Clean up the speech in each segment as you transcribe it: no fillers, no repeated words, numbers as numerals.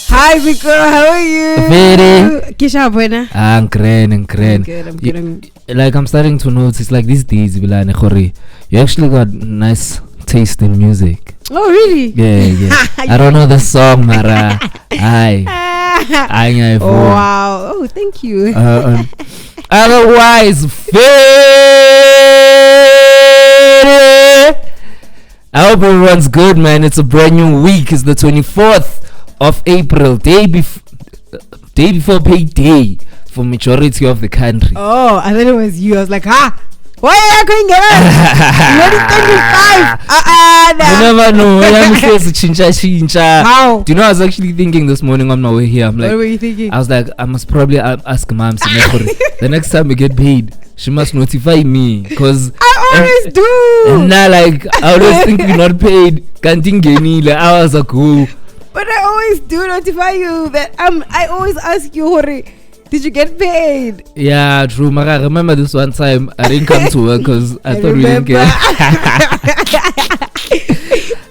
Hi, Vico. How are you? Very. Kisha buena. I'm great. I'm good. Like I'm starting to notice, like these days, you actually got nice taste in music. Oh, really? Yeah. I don't know the song, Mara. Oh, wow. Oh, thank you. Otherwise, I hope everyone's good, man. It's a brand new week. It's the 24th of April, day before payday for majority of the country. Oh, I thought it was you. I was like, why are you going on? You never know. How? Do you know, I was actually thinking this morning on my way here. I'm like, what were you thinking? I was like, I must probably ask Mom the next time we get paid, she must notify me, because I always do. And now, like, I always think we're not paid. Like hours ago. But I always do notify you that I always ask you, Hori, did you get paid? Yeah, true. I remember this one time I didn't come to work because I thought we didn't get.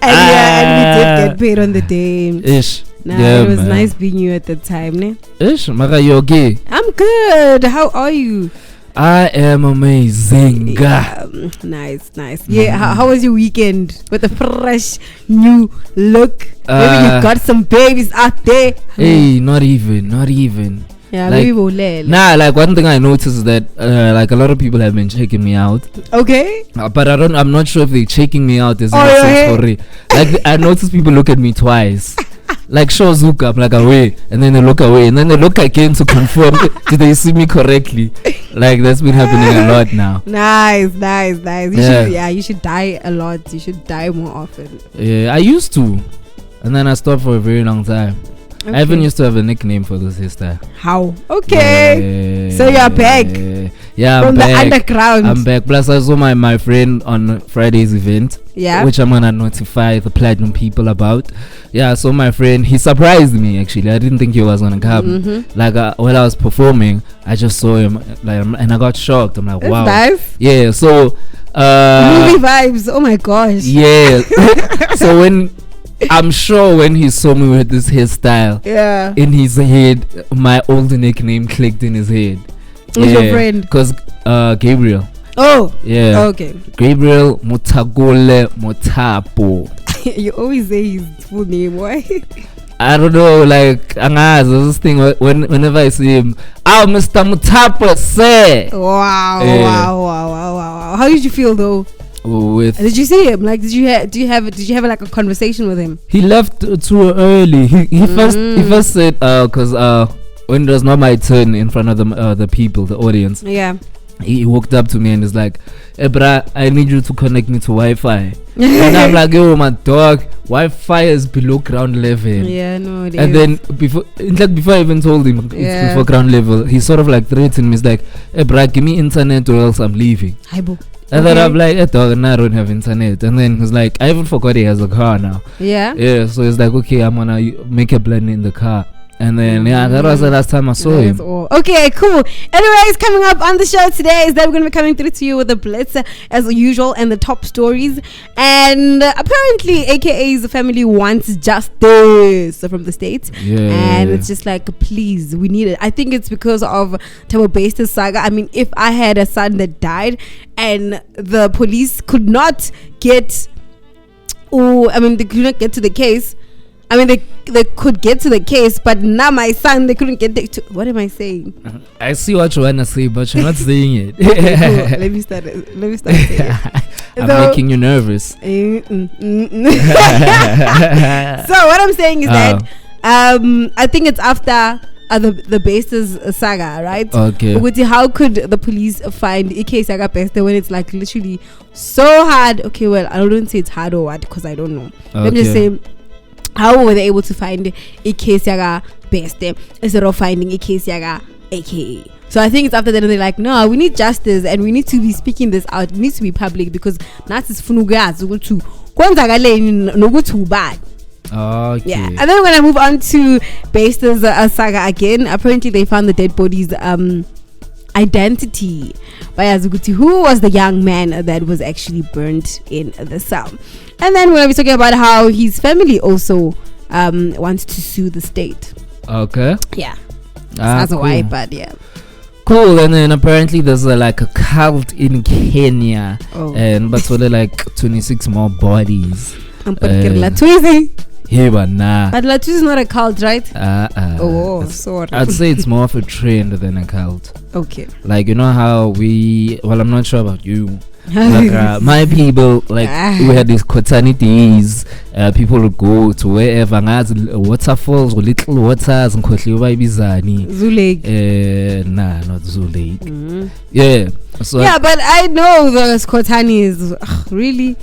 and we did get paid on the day. Ish. It was nice being you at the time, ne? Ish, Mara, you okay? I'm good. How are you? I am amazing. Yeah, nice. Yeah, how was your weekend with a fresh new look? Maybe you got some babies out there. Hey, not even. Yeah, like, maybe we'll let. Nah, like one thing I noticed is that like a lot of people have been checking me out. Okay. But I'm not sure if they're checking me out as like I noticed people look at me twice. Like show Zuka, I'm like away, and then they look away, and then they look again to confirm did they see me correctly. Like that's been happening a lot now. Nice. You should die a lot. You should die more often. Yeah, I used to, and then I stopped for a very long time. Okay. I even used to have a nickname for this hairstyle. How? Okay. So you're back. Yeah, from I'm back. The underground. I'm back. Plus, I saw my friend on Friday's event. Yeah. Which I'm gonna notify the platinum people about. Yeah, so my friend, he surprised me actually. I didn't think he was gonna come. Mm-hmm. Like while I was performing, I just saw him and I got shocked. I'm like, that's wow. Nice. Yeah. So. Movie vibes. Oh my gosh. Yeah. So I'm sure when he saw me with this hairstyle, in his head, my old nickname clicked in his head. Who's your friend? Because Gabriel. Oh. Yeah. Okay. Gabriel Mutagole Motapo. You always say his full name. Why? I don't know. Like, there's this thing whenever I see him, Mr. Mutapo, say. Wow. How did you feel though? Did you see him? Like, did you have like a conversation with him? He left too early. He first said because when it was not my turn in front of the people, the audience. Yeah. He walked up to me and is like, "Hey, bruh, I need you to connect me to Wi-Fi." And I'm like, "Yo, my dog, Wi-Fi is below ground level." Yeah, no, it and is. then before I even told him it's before ground level, he sort of like threatened me. He's like, "Hey, bruh, give me internet or else I'm leaving." And then I'm like, dog, and I don't have internet. And then he's like, I even forgot he has a car now. Yeah. So he's like, okay, I'm gonna make a plan in the car. And then that was the last time I saw him. Okay, cool. Anyways, coming up on the show today is that we're going to be coming through to you with the blitz as usual and the top stories. And apparently AKA's family wants justice from the States. And it's just like, please, we need it. I think it's because of Thabo Baster's saga. I mean, if I had a son that died and the police could not get they could not get to the case. I mean, they could get to the case, but now my son, they couldn't get to. What am I saying? I see what you want to say, but you're not saying it. Okay, cool. Let me start saying it. I'm making you nervous. So what I'm saying is that I think it's after the Baster's saga, right? Okay. How could the police find Ike Saga Baster when it's like literally so hard? Okay, well, I don't say it's hard or what because I don't know. Okay. Let me just say, how were they able to find Ike Saga Baster instead of finding Ike Saga AKA? So I think it's after that and they're like, no, we need justice and we need to be speaking this out. It needs to be public because that's funugazi to bad. Okay. Yeah. And then when I move on to Baster's saga again, apparently they found the dead bodies identity. Bayazi ukuthi who was the young man that was actually burnt in the cell. And then we're going to be talking about how his family also wants to sue the state. Okay. Yeah. As a wife, but yeah. Cool. And then apparently there's like a cult in Kenya, and but so like 26 more bodies. Hey, but nah. But Latusi is not a cult, right? Oh, sorry. I'd say it's more of a trend than a cult. Okay. Like, you know how I'm not sure about you. Like, my people, like, we had these Kotani days. People would go to wherever, waterfalls or little waters, and Zoo Lake. Nah, not Zoo Lake. Yeah. So yeah, but I know the Kotani is really.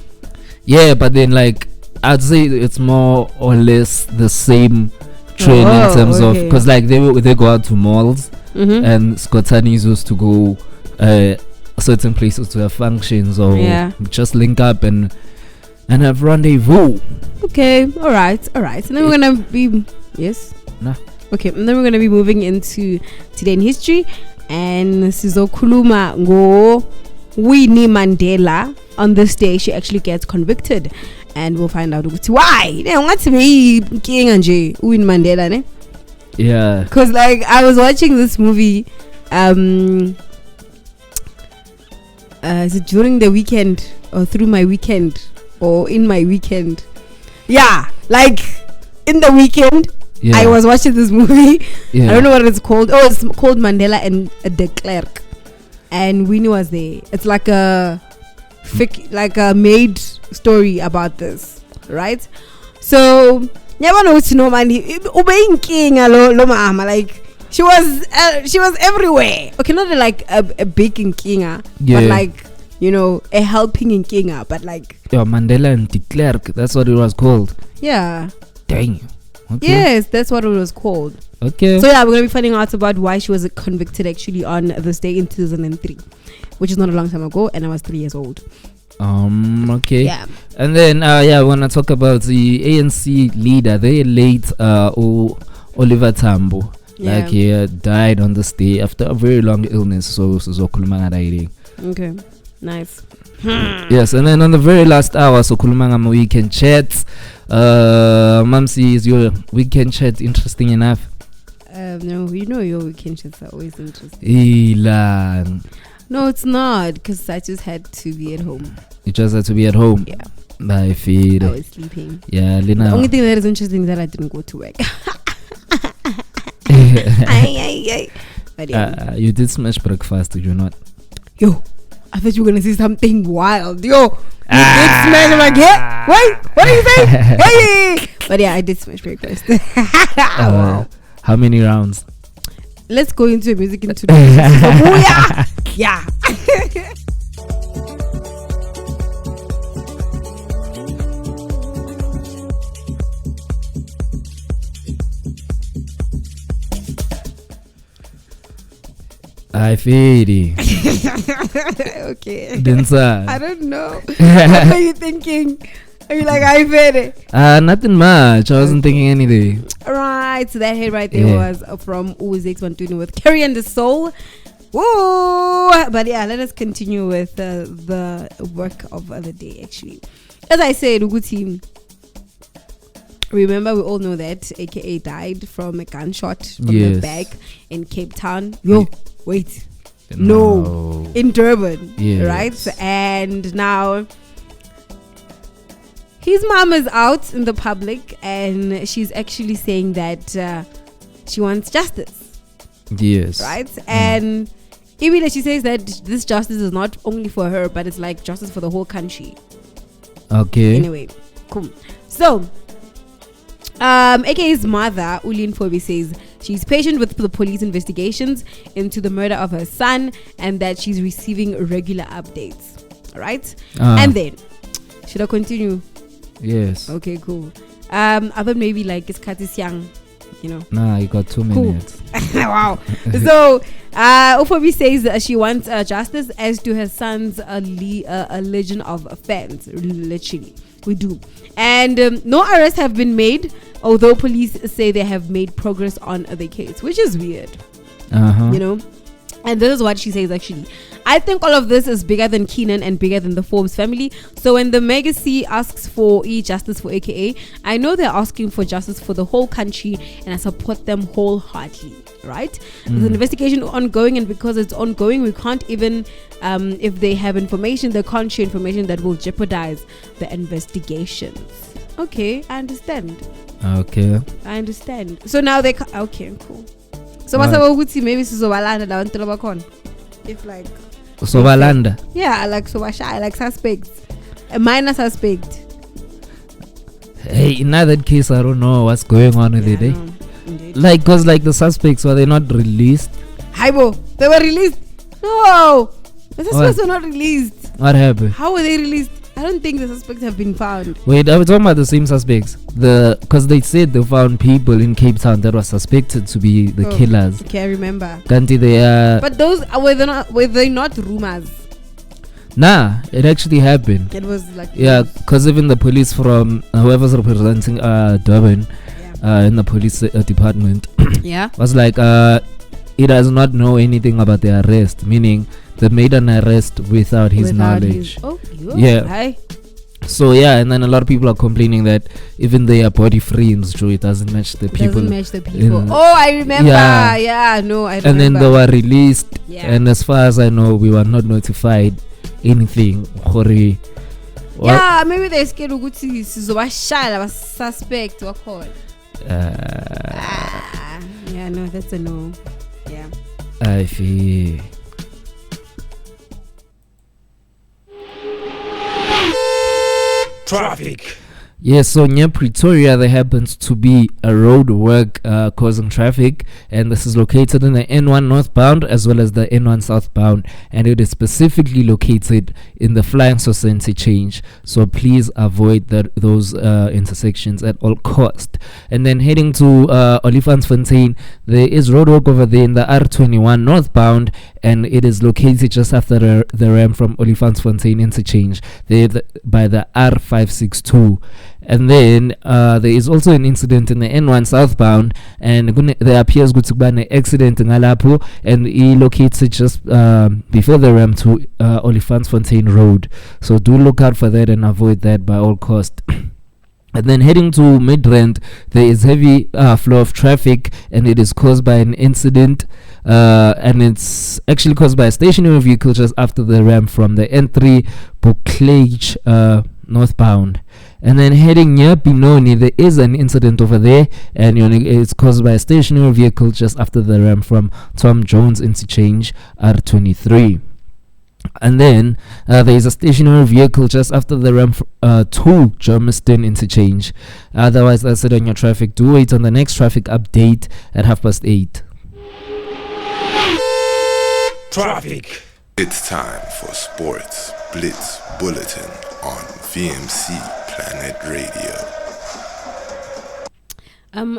Yeah, but then like I'd say it's more or less the same trend in terms of, because like they go out to malls, and Scotanis used to go certain places to have functions or just link up and have rendezvous. Okay, all right. And then we're gonna be okay, and then we're gonna be moving into today in history, and sizokhuluma ngo Winnie Mandela. On this day, she actually gets convicted, and we'll find out why. Winnie Mandela, yeah. Because like I was watching this movie, is it during the weekend or through my weekend or in my weekend? Yeah, like in the weekend. Yeah. I was watching this movie. Yeah. I don't know what it's called. Oh, it's called Mandela and de Klerk. And Winnie was there. It's like a made story about this, right? So never know to know money. Like she was everywhere. Okay, not like a big kinga, but like, you know, a helping kinga, but like Mandela and de Klerk. That's what it was called. Yeah. Dang. Okay. Yes, that's what it was called. Okay. So yeah, we're gonna be finding out about why she was convicted actually on this day in 2003, which is not a long time ago, and I was 3 years old. Okay. Yeah. And then we wanna talk about the ANC leader, the late Oliver Tambo. Yeah. Like he died on this day after a very long illness. So okay. Nice. Yes, and then on the very last hour, so Kulumanga weekend chat. Mamsi, is your weekend chat interesting enough? No, you know your weekend chats are always interesting. No, it's not, because I just had to be at home. You just had to be at home? Yeah. I feel. I was sleeping. Yeah, Lina. The only thing that is interesting is that I didn't go to work. But yeah. You did smash breakfast, did you not? Yo, I thought you were gonna say something wild. Yo, you did smash. I'm like, yeah. Wait, what are you saying? Hey. But yeah, I did smash breakfast. Wow. How many rounds? Let's go into a music introduction. Yeah. I feel it. Okay. Dinsa. I don't know. What are you thinking? Are you like, I feel it? Nothing much. I wasn't thinking anything. Alright, so that hit right there was from Uzix Mantuni with Carry and the Soul. Woo! But yeah, let us continue with the work of the day actually. As I said, Uguti, remember we all know that AKA died from a gunshot from the back in Cape Town. Yo, wait. No. In Durban. Yes. Right? And now his mom is out in the public and she's actually saying that she wants justice. Yes. Right? And even she says that this justice is not only for her, but it's like justice for the whole country. Okay. Anyway, cool. So, AKA's mother, Ulin Fobi, says she's patient with the police investigations into the murder of her son and that she's receiving regular updates. Alright? And then, should I continue? Yes. Okay, cool. I thought maybe like it's Katis Young, you know. Nah, you got 2 minutes. Wow. So, Ufobi says that she wants justice as to her son's a legion of fans. Literally, we do. And no arrests have been made, although police say they have made progress on the case, which is weird. You know. And this is what she says actually. I think all of this is bigger than Keenan and bigger than the Forbes family. So when the Mega C asks for justice for AKA, I know they're asking for justice for the whole country and I support them wholeheartedly, right? There's an investigation ongoing, and because it's ongoing, we can't even, if they have information, they can't share information that will jeopardize the investigations. Okay, I understand. Okay. I understand. So now they okay, cool. So what's about maybe sizobalanda la bantu labakhona, if like so balanda, yeah, like so like suspects, a minor suspect. Hey, in that case I don't know what's going on with it, like, cause like the suspects, were they not released? Haibo, they were released. No, the suspects were not released. What happened? How were they released? I don't think the suspects have been found. Wait, are we talking about the same suspects? Because they said they found people in Cape Town that were suspected to be the killers. Okay, I remember. Kanti they but those were they not rumors? Nah, it actually happened. It was like, yeah, because even the police from whoever's representing Durban, in the police department, yeah, was like he does not know anything about the arrest, meaning they made an arrest without his knowledge. Yeah. Hi. So yeah, and then a lot of people are complaining that even their body frames, Joe, it doesn't match the people. Doesn't match the people. I remember. Yeah, no, I remember. And then they were released, and as far as I know, we were not notified anything. Yeah, maybe they're scared of Gucci. So suspect or call. Yeah, no, that's a no. Yeah. I feel. Traffic. Yes, so near Pretoria there happens to be a road work causing traffic, and this is located in the N1 northbound as well as the N1 southbound, and it is specifically located in the Flying Saucer interchange, so please avoid those intersections at all cost. And then heading to Olifantsfontein, there is road work over there in the R21 northbound, and it is located just after the ramp from Olifantsfontein interchange there by the R562. And then there is also an incident in the N1 southbound, and there appears to be an accident in Alapo, and he located just before the ramp to Olifantsfontein Road. So do look out for that and avoid that by all cost. And then heading to Midrand, there is heavy flow of traffic, and it is caused by an incident, and it's actually caused by a stationary vehicle just after the ramp from the N3 Buccleuch northbound. And then heading near Benoni, there is an incident over there, and it's caused by a stationary vehicle just after the ramp from Tom Jones interchange R23. And then there is a stationary vehicle just after the ramp to Germiston interchange. Otherwise, that's it on your traffic. Do wait on the next traffic update at 8:30. Traffic. It's time for Sports Blitz Bulletin on VMC Planet Radio.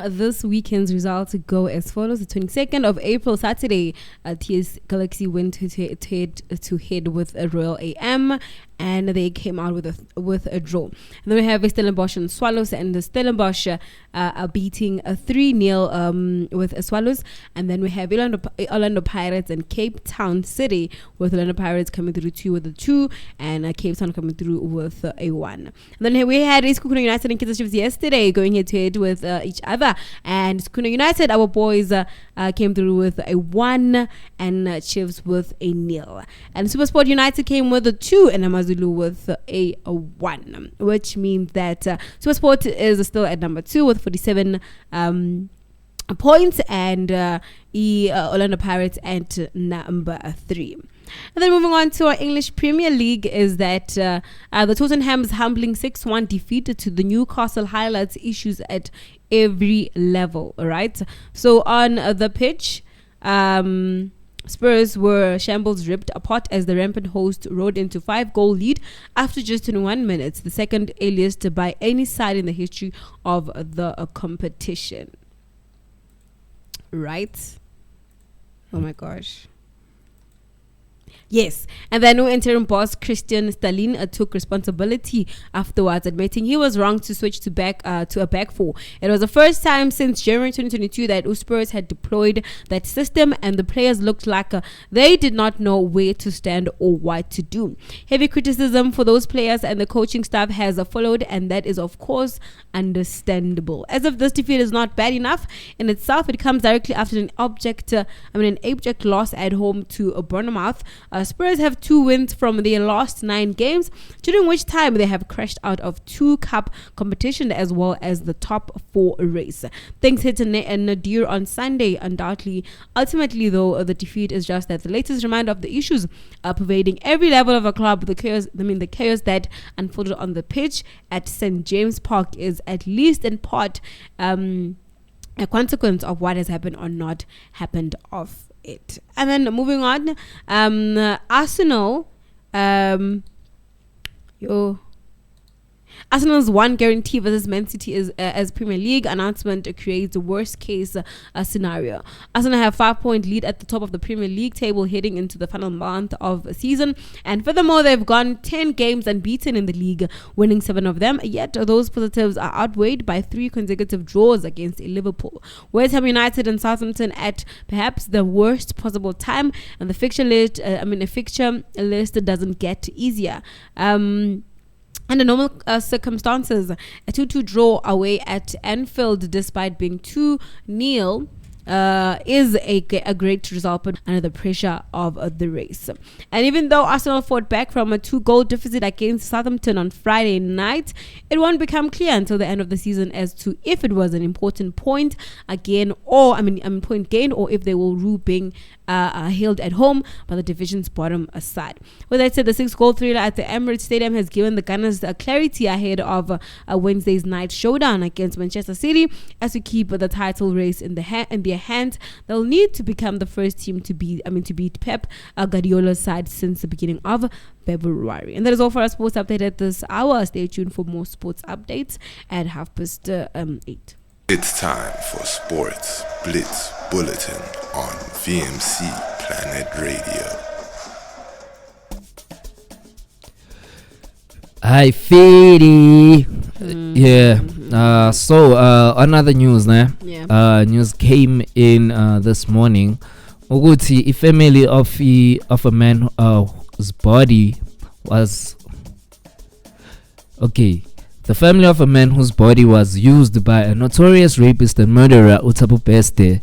This weekend's results go as follows. The 22nd of April, Saturday, TS Galaxy went to head with a Royal AM, and they came out with a draw. And then we have Stellenbosch and Swallows, and the Stellenbosch are beating 3-0 with Swallows. And then we have Orlando Pirates and Cape Town City, with Orlando Pirates coming through 2 and Cape Town coming through with a 1. And then here we had Sekhukhune United and Kaizer Chiefs yesterday going head to head with each other, and Sekhukhune United, our boys, came through with a 1 and Chiefs with a 0. And SuperSport United came with a 2 and Amazulu with a 1, which means that SuperSport is still at number 2 with 47 points, and Orlando Pirates at number 3. And then moving on to our English Premier League is that the Tottenham's humbling 6-1 defeat to the Newcastle highlights issues at every level. All right. So on the pitch, Spurs were shambles ripped apart as the rampant host rode into 5-goal lead after just 21 minutes, the second earliest by any side in the history of the competition. Right? Oh my gosh. Yes, and the new interim boss Christian Stalin took responsibility afterwards, admitting he was wrong to switch to a back four. It was the first time since January 2022 that Spurs had deployed that system, and the players looked like they did not know where to stand or what to do. Heavy criticism for those players and the coaching staff has followed, and that is of course understandable. As if this defeat is not bad enough in itself, it comes directly after an abject loss at home to Bournemouth. Spurs have 2 wins from their last 9 games, during which time they have crashed out of 2 cup competition as well as the top 4 race. Things hit nadir on Sunday, undoubtedly. Ultimately, though, the defeat is just that the latest reminder of the issues pervading every level of a club. The chaos that unfolded on the pitch at St. James Park is at least in part a consequence of what has happened or not happened of it. And then moving on, Arsenal, Arsenal's one guarantee versus Man City is as Premier League announcement creates the worst case scenario. Arsenal have 5-point lead at the top of the Premier League table heading into the final month of the season, and furthermore they've gone 10 games unbeaten in the league, winning 7 of them. Yet those positives are outweighed by 3 consecutive draws against Liverpool, West Ham United and Southampton at perhaps the worst possible time, and the fixture list doesn't get easier. Under normal circumstances, a 2-2 draw away at Anfield, despite being 2-0, is a great result, but under the pressure of the race. And even though Arsenal fought back from a 2-goal deficit against Southampton on Friday night, it won't become clear until the end of the season as to if it was an important point gained, or if they will rue being held at home by the division's bottom side. With that said, the 6-goal thriller at the Emirates Stadium has given the Gunners clarity ahead of Wednesday's night showdown against Manchester City, as we keep the title race in their hands. They'll need to become the first team to beat Pep Guardiola's side since the beginning of February. And that is all for our sports update at this hour. Stay tuned for more sports updates at 8:30. It's time for Sports Blitz Bulletin on VMC Planet Radio. Hi, Fede. Yeah. So on other news, news came in this morning. Ukuthi, a family of a man whose body was The family of a man whose body was used by a notorious rapist and murderer, Thabo Bester,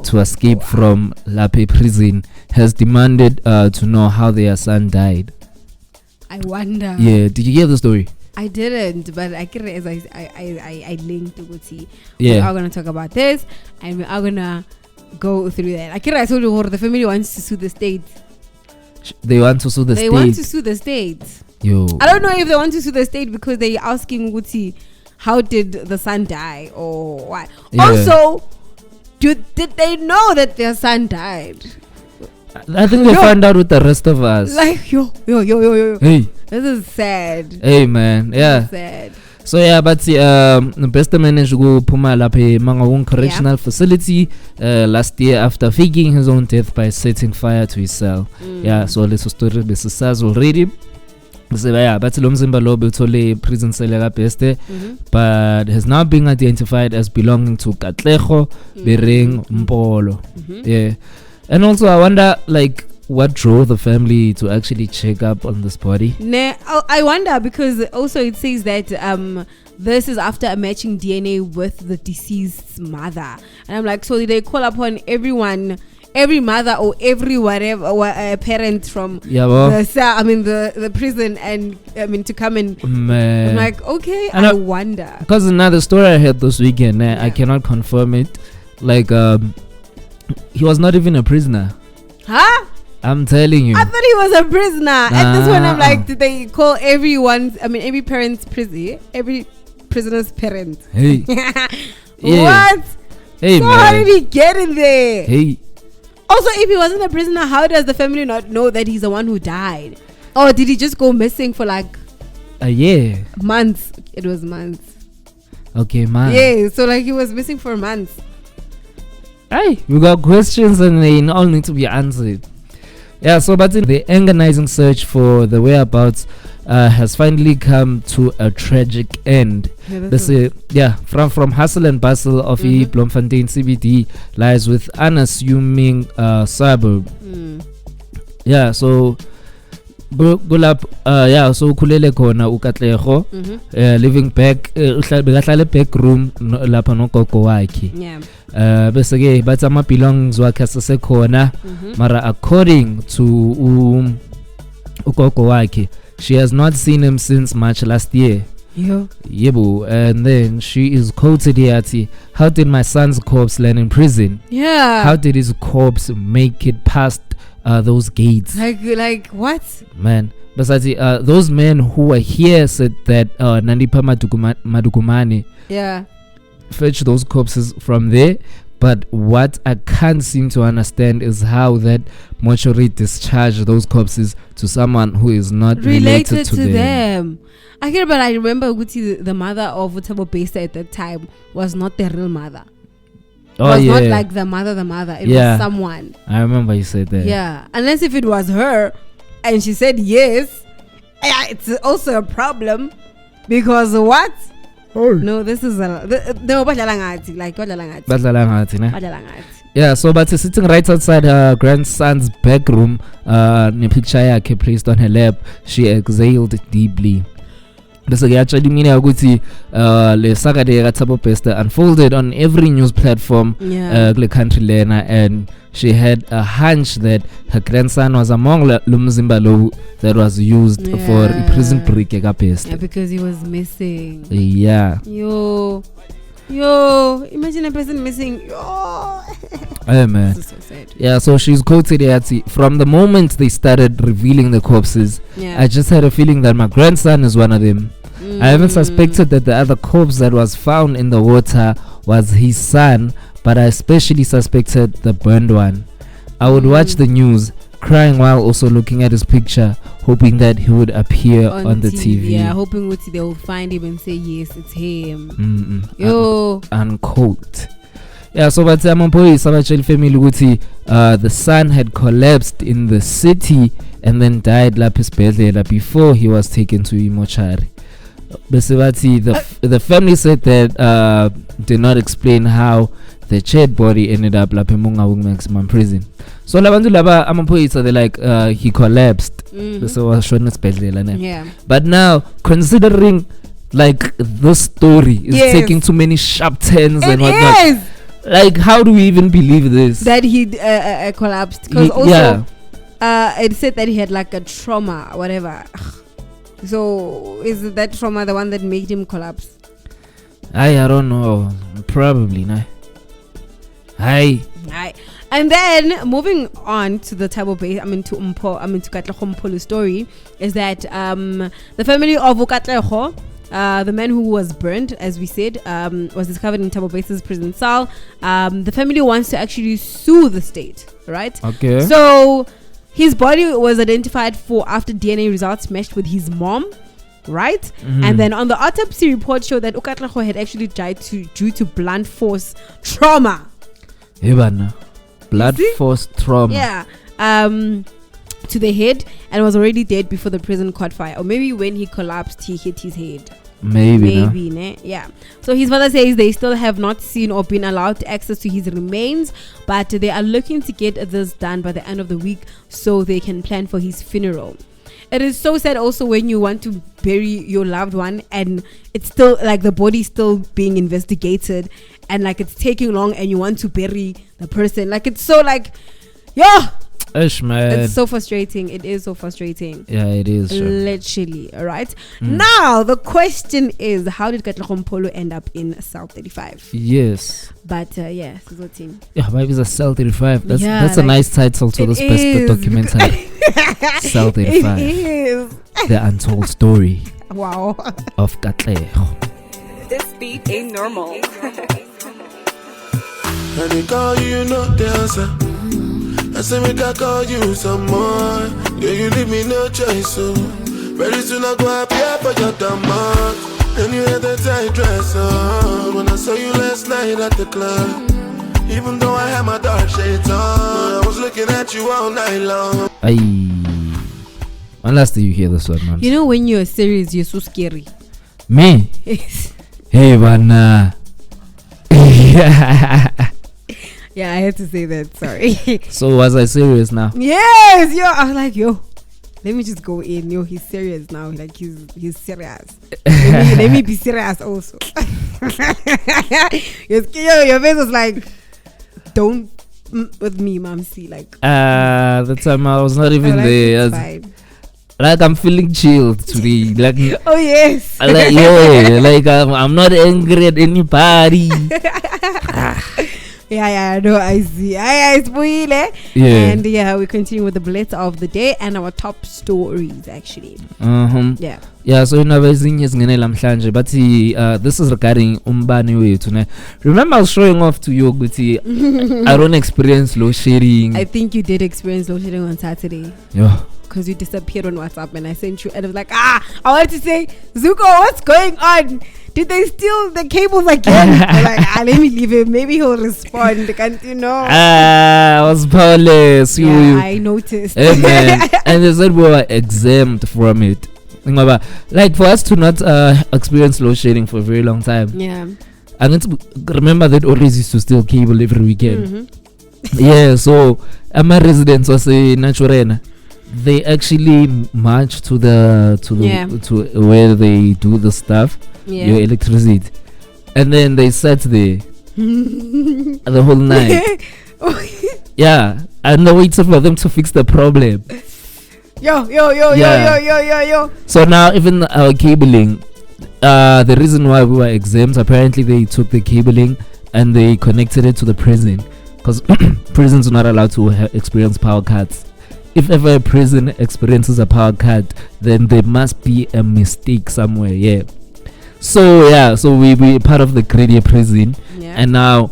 to escape from Lape prison, has demanded to know how their son died. I wonder. Yeah, did you hear the story? I didn't, but I linked to see. Yeah. We are going to talk about this, and we are going to go through that. I told you the family wants to sue the state. They want to sue the state? They want to sue the state. Yo. I don't know if they want to sue the state because they're asking Guti, how did the son die or what? Yeah. Also, did they know that their son died? I think they found out with the rest of us. Like, yo. Hey. This is sad. Hey, man. Yeah. Sad. So yeah, but the best managed to go Puma Lape Mangaung Correctional Facility last year after faking his own death by setting fire to his cell. Yeah, so let's story this already. So yeah, but Lomzimba Lobe Tole prison cell Beste, but has now been identified as belonging to Katlejo Bering Mpolo. Yeah. And also I wonder what drove the family to actually check up on this body? I wonder because also it says that this is after a matching DNA with the deceased's mother, and I'm like, so did they call upon everyone, every mother or every whatever parent from the prison, and to come and I'm like, okay, and I wonder because another story I heard this weekend, I cannot confirm it. He was not even a prisoner. Huh? I'm telling you. I thought he was a prisoner. At this one, I'm like, did they call everyone? Every parent's prison, every prisoner's parent. Hey. What? Hey, so man. How did he get in there? Hey. Also, if he wasn't a prisoner, how does the family not know that he's the one who died? Or did he just go missing for a year? Months. It was months. Okay, man. Yeah, so he was missing for months. Hey, we got questions and they all need to be answered. Yeah, so but the agonizing search for the whereabouts has finally come to a tragic end. From hustle and bustle of Bloemfontein CBD lies with unassuming suburb. Yeah, so Gulap, so kulele khona uKatlego, living back, bekahlala back room lapha nogogo wakhe. Bese ke bathi ama belongings wakhe asesekhona, mara according to ugogo wakhe, she has not seen him since March last year. Yebo, and then she is quoted here at, how did my son's corpse land in prison? How did his corpse make it past those gates? Like what? Man, besides those men who were here said that Nandipha Madugumane fetched those corpses from there. But what I can't seem to understand is how that mortuary discharged those corpses to someone who is not related to them. But I remember the mother of Thabo Bester at that time was not the real mother. It was not like the mother. It was someone. I remember you said that. Yeah. Unless if it was her and she said yes, it's also a problem. Because what? No, this is yeah, so but sitting right outside her grandson's back room, the picture yake placed on her lap, she exhaled deeply. Bese ke actually mina ukuthi le saga de Thabo Bester unfolded on every news platform kule country lena, and she had a hunch that her grandson was among lumzimba lo that was used for a prison break Bester. Yeah, because he was missing. Yeah. Yo, imagine a person missing. Hey man. This is so sad. Yeah, so she's quoted here, from the moment they started revealing the corpses, I just had a feeling that my grandson is one of them. I haven't suspected that the other corpse that was found in the water was his son, but I especially suspected the burned one. I would watch the news, crying while also looking at his picture, hoping that he would appear on the TV. Yeah, hoping they will find him and say, yes, it's him. Yo. Unquote. Yeah, so but police family the son had collapsed in the city and then died before he was taken to mortuary. The family said that did not explain how the chaired body ended up maximum prison. So they're like he collapsed. So but now considering like this story is taking too many sharp turns and whatnot. Like, how do we even believe this? That he collapsed. Because also, it said that he had like a trauma, whatever. So, is that trauma the one that made him collapse? I don't know. Probably not. And then moving on to the Thabo Base, to Katlego Mpolo story, is that the family of Katlego, the man who was burned, as we said, was discovered in Thabo Base's prison cell. The family wants to actually sue the state, right? Okay. So his body was identified after DNA results matched with his mom, right? And then on the autopsy report showed that Katlego had actually died due to blunt force trauma. Blood force trauma. Yeah. To the head, and was already dead before the prison caught fire. Or maybe when he collapsed, he hit his head. Maybe. Yeah. So his father says they still have not seen or been allowed access to his remains, but they are looking to get this done by the end of the week so they can plan for his funeral. It is so sad also when you want to bury your loved one and it's still like the body's still being investigated and like it's taking long and you want to bury the person. Like it's so like, man. It's so frustrating. It is so frustrating. Yeah, it is. Literally, alright. Now the question is, how did Katlego Mpolo end up in cell 35? Yes. But yeah, team. Yeah, maybe it's a cell 35. That's a nice title to this best documentary. Cell 35. It is. The untold story. Wow. Of Katlego. This beat ain't normal. And they call you, no dancer. I say make I call you some more. Yeah, you leave me no choice, so very soon I go appear for your demand. And you had that tight dress on when I saw you last night at the club. Even though I had my dark shades on, I was looking at you all night long. Aye. When last did you hear this one, man? You know when you're serious, you're so scary. Me? Hey, man. Yeah, I had to say that. Sorry. So was I serious now? Yes, yo. I was like, yo, let me just go in. Yo, he's serious now. Like he's serious. let me be serious also. Your face was like, don't with me, mom. See, like. The time I was not even like, there. fine. Like I'm feeling chilled today. Like Oh yes. like yeah, like I'm not angry at anybody. Yeah, no, I see. I spoil it. Yeah. And yeah, we continue with the blitz of the day and our top stories actually. Yeah. Yeah, so ezinye zingene lamhlanje but this is regarding umbani wethu ne. Remember I was showing off to you ukuthi I don't experience load shedding. I think you did experience load shedding on Saturday. Yeah. Because you disappeared on WhatsApp and I sent you and I was like, I wanted to say, Zuko, what's going on? Did they steal the cables again? I'm like, let me leave him. Maybe he'll respond. Can't you know? I was powerless. Yeah, I noticed. Hey, man. And they said we were exempt from it. Like for us to not experience load shedding for a very long time. Yeah. I need to remember that always used to steal cable every weekend. Yeah, so my residents was in Naturena. They actually march to where they do the stuff, your electricity, and then they sat there the whole night. Yeah, and they waited for them to fix the problem. Yo. So now even our cabling, the reason why we were exempt, apparently they took the cabling and they connected it to the prison because prisons are not allowed to experience power cuts. If ever a prison experiences a power cut, then there must be a mistake somewhere. Yeah. So we part of the Grady prison, and now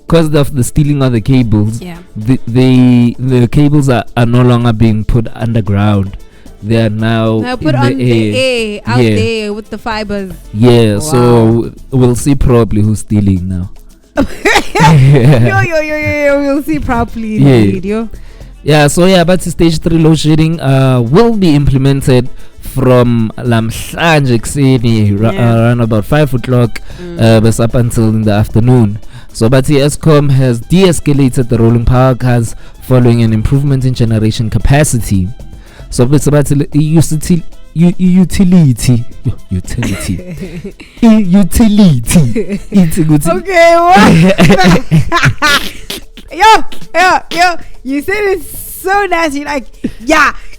because of the stealing of the cables, the cables are no longer being put underground. They are now put on the air out there with the fibers. Yeah. Wow. So we'll see probably who's stealing now. Yo, we'll see properly in the video. Yeah, so but stage 3 load shedding will be implemented from lamhlanje kuseni around about 5 o'clock up until in the afternoon. So but Eskom has de-escalated the rolling power cuts following an improvement in generation capacity. So it's about utility. Okay, what? Yo, you said it so nasty, like,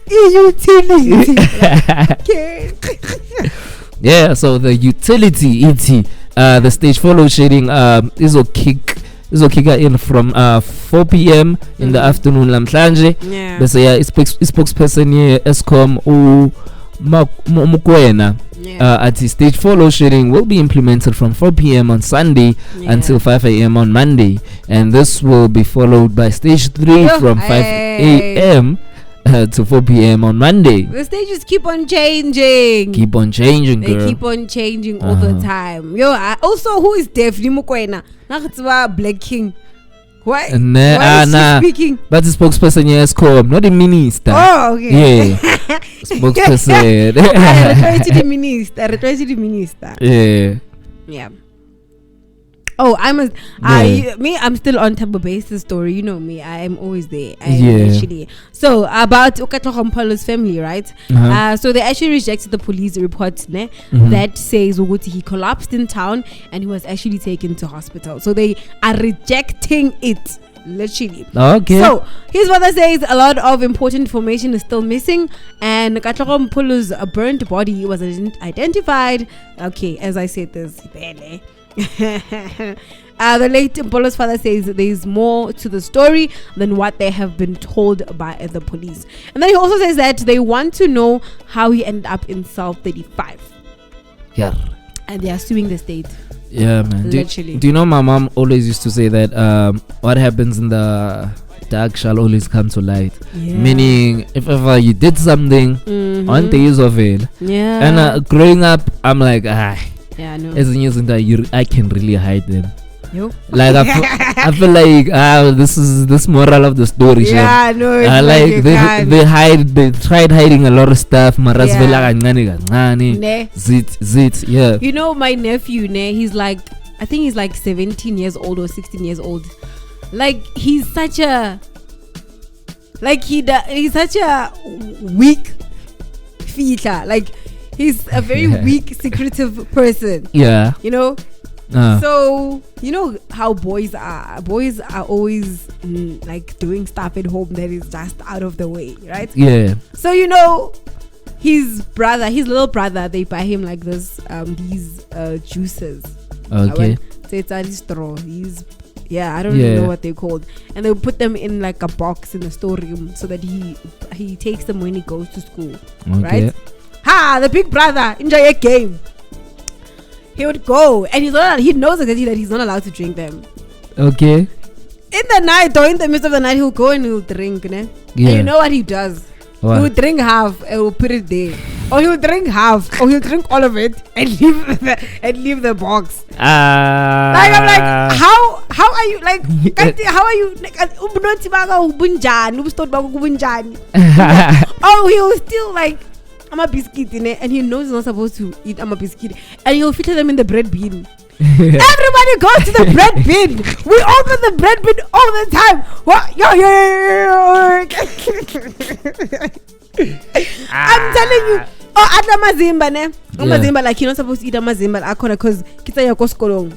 utility. Okay. Yeah, so the utility, the stage 4 load shedding is a kicker in from 4 p.m. in the afternoon lamhlanje. Yeah. But spokesperson here Eskom Mukwena at the stage 4 load shedding will be implemented from 4 p.m. on Sunday until 5 a.m. on Monday, and this will be followed by stage 3 from 5 a.m. to 4 p.m. on Monday. The stages keep on changing. Girl. They keep on changing all the time. Also, who is definitely Mukwena? Black King. Why is she speaking? But the spokesperson here is called, not the minister. Oh, okay. Yeah. Spokesperson. I refer to the minister. Yeah. Oh, I'm still on Tambo Base's story. You know me, I am always there. Actually. So about Okatlhompolo's family, right? So they actually rejected the police report that says he collapsed in town and he was actually taken to hospital. So they are rejecting it. Literally. Okay. So his mother says a lot of important information is still missing, and Okatlhompolo's burnt body was identified. Okay, as I said this, barely. The late Mpolo's father says there's more to the story than what they have been told by the police, and then he also says that they want to know how he ended up in cell 35. Yeah, and they are suing the state. Yeah, man. Literally. Do you know my mom always used to say that what happens in the dark shall always come to light. Meaning if ever you did something on the use of it. And growing up I'm like yeah, no. as in I can really hide them. Yo. Like I feel like this moral of the story. Yeah, no, it's like they tried hiding a lot of stuff. Yeah. Ne. Zit, yeah. You know, my nephew, ne, he's like, I think he's like 17 years old or 16 years old. Like, he's such a, like, he's such a weak feature. Like, he's a very weak, secretive person. Yeah. You know? So, you know how boys are. Boys are always like doing stuff at home that is just out of the way, right? Yeah. So, you know, his little brother, they buy him like this, these juices. Okay. So it's a straw. I don't even know what they're called. And they'll put them in like a box in the storeroom so that he takes them when he goes to school. Okay. Right? The big brother, enjoy a game. He would go and he knows exactly that he's not allowed to drink them. Okay. In the night or in the midst of the night, he'll go and he'll drink. Ne? Yeah. And you know what he does? What? He'll drink half and he'll put it there. Or he'll drink half or he'll drink all of it and leave the box. Like, I'm like, how are you like how are you like oh, he'll still like I'm a biscuit in it, and he knows he's not supposed to eat I'm a biscuit, and he'll filter them in the bread bin. Everybody goes to the bread bin. We open the bread bin all the time. What? I'm telling you. Oh, at mazimba ne. Mazimba, like, you're not supposed to eat a mazimba akona because kita ya koskolong.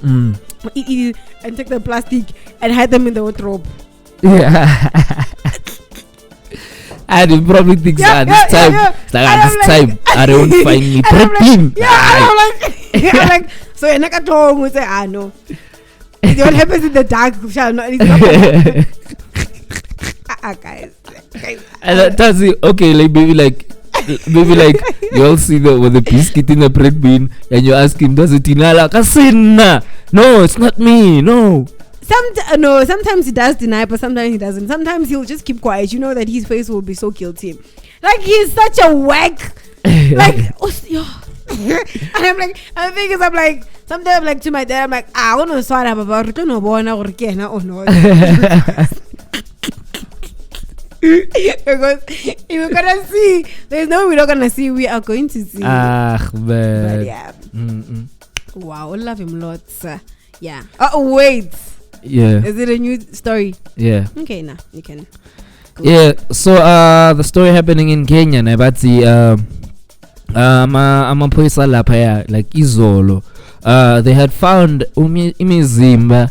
Eat and take the plastic and hide them in the wardrobe. Yeah. And he probably thinks this time I don't find me prepping. I'm like, so you're not going to say, no. What happens in the dark shall not. Guys. And that does it. Okay, like maybe like you all see with the biscuit in the bread bin, and you ask him, does it inala? No, it's not me. No. Sometimes he does deny, but sometimes he doesn't. Sometimes he'll just keep quiet. You know that his face will be so guilty. Like, he's such a whack. Like, and I'm like, sometimes I'm like to my dad, I'm like, I want to start up about it. No, or no. Because if we're gonna see, there's no we're not gonna see. We are going to see. Man. But yeah. Wow, I love him lots. Yeah. Oh wait. Yeah. Is it a new story? Yeah. Okay, nah, you can. Cool. Yeah. So the story happening in Kenya, but I'm a place like Izolo. They had found imizimba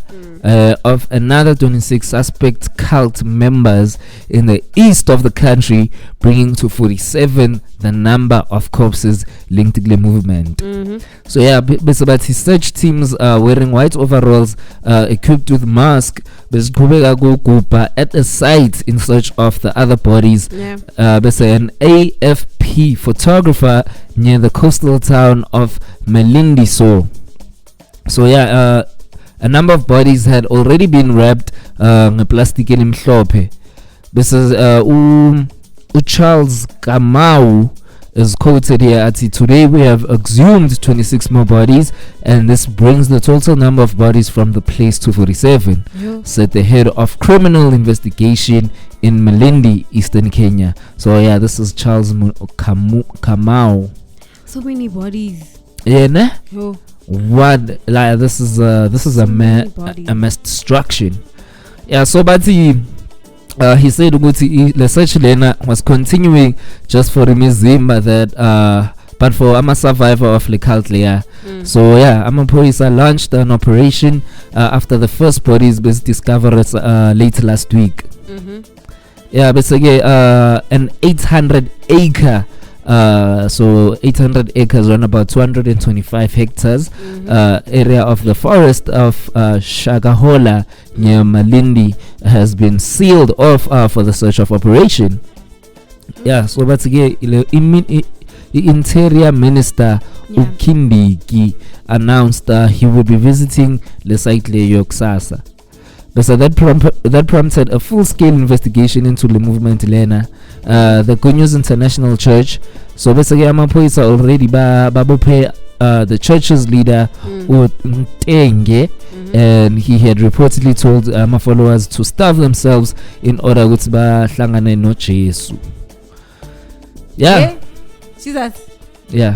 of another 26 suspect cult members in the east of the country, bringing to 47 the number of corpses linked to the movement. So yeah, but his search teams wearing white overalls, equipped with masks, at a site in search of the other bodies. Yeah. An AFP photographer near the coastal town of Malindi. So yeah, a number of bodies had already been wrapped in plastic elimhlophe. This is Charles Kamau is quoted here at today we have exhumed 26 more bodies, and this brings the total number of bodies from the place to 47. Said the head of criminal investigation in Malindi, Eastern Kenya. So yeah, this is Charles Kamau. So many bodies. Yeah, nah? Yo. What, like, this is a mass destruction. Yeah, so but he said the search lena was continuing just for Mizimba that but for I'm a survivor of the cult layer. So yeah, Amapolisa launched an operation after the first bodies was discovered late last week. Yeah, but again, an 800 acre so 800 acres, around about 225 hectares area of the forest of Shagahola near Malindi has been sealed off for the search of operation. Yeah, so that's again the Interior Minister Ukindiki announced he will be visiting the site Yoksasa. So that prompted a full-scale investigation into the movement Lena. The Good News International Church. So basically, Amapoisa already babophe the church's leader, Utenge, and he had reportedly told my followers to starve themselves in order ukuthi bahlangane no Jesu. Yeah. Jesus. Yeah.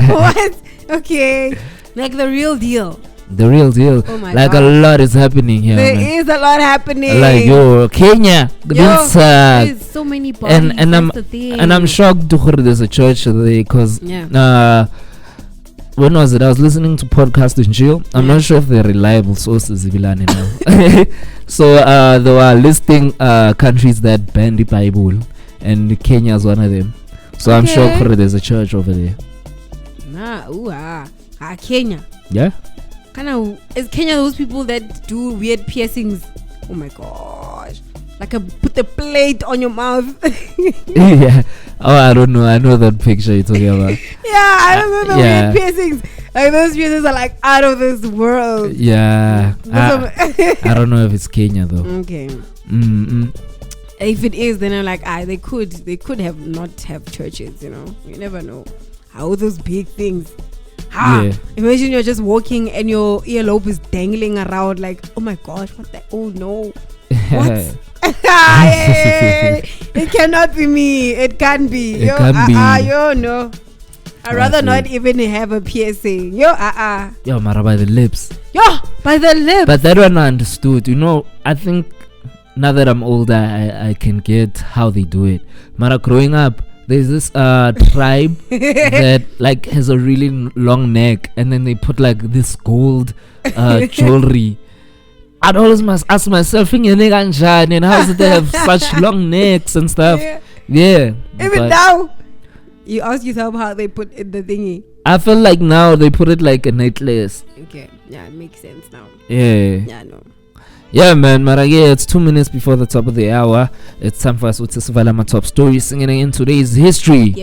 What? Okay. Like the real deal. The real deal. Oh my like God. a lot is happening here. There Man. is a lot happening. Like Kenya. There's so many bodies. and I'm that's the thing. and I'm shocked to hear there's a church there because when was it? I was listening to podcast in Geo. I'm not sure if they're reliable sources now. So they were listing countries that ban the Bible, and Kenya is one of them. So I'm sure there's a church over there. Kenya. Yeah. Is Kenya those people that do weird piercings? Oh my gosh. Like put the plate on your mouth. Yeah. Oh, I don't know. I know that picture you're talking about. Yeah, I remember weird piercings. Like those piercings are like out of this world. Yeah. I don't know if it's Kenya though. Okay. Mm-mm. If it is, then I'm like, they could have not have churches, you know. You never know. How those big things. Yeah. Imagine you're just walking and your earlobe is dangling around like, oh my gosh, what the, oh no. What? It cannot be me. It can't be. It can't be. No. I'd rather not even have a piercing. Yo, Mara by the lips. Yo, by the lips. But that one I understood. You know, I think now that I'm older, I can get how they do it. Mara, growing up, there's this tribe that like has a really long neck, and then they put like this gold jewelry. I'd always must ask myself, and how is it they have such long necks and stuff? Yeah. Even now, you ask yourself how they put in the thingy. I feel like now they put it like a necklace. Okay, yeah, it makes sense now. Yeah, no. Yeah, man, Marage, it's 2 minutes before the top of the hour. It's time for us to survive my top story, singing in today's history.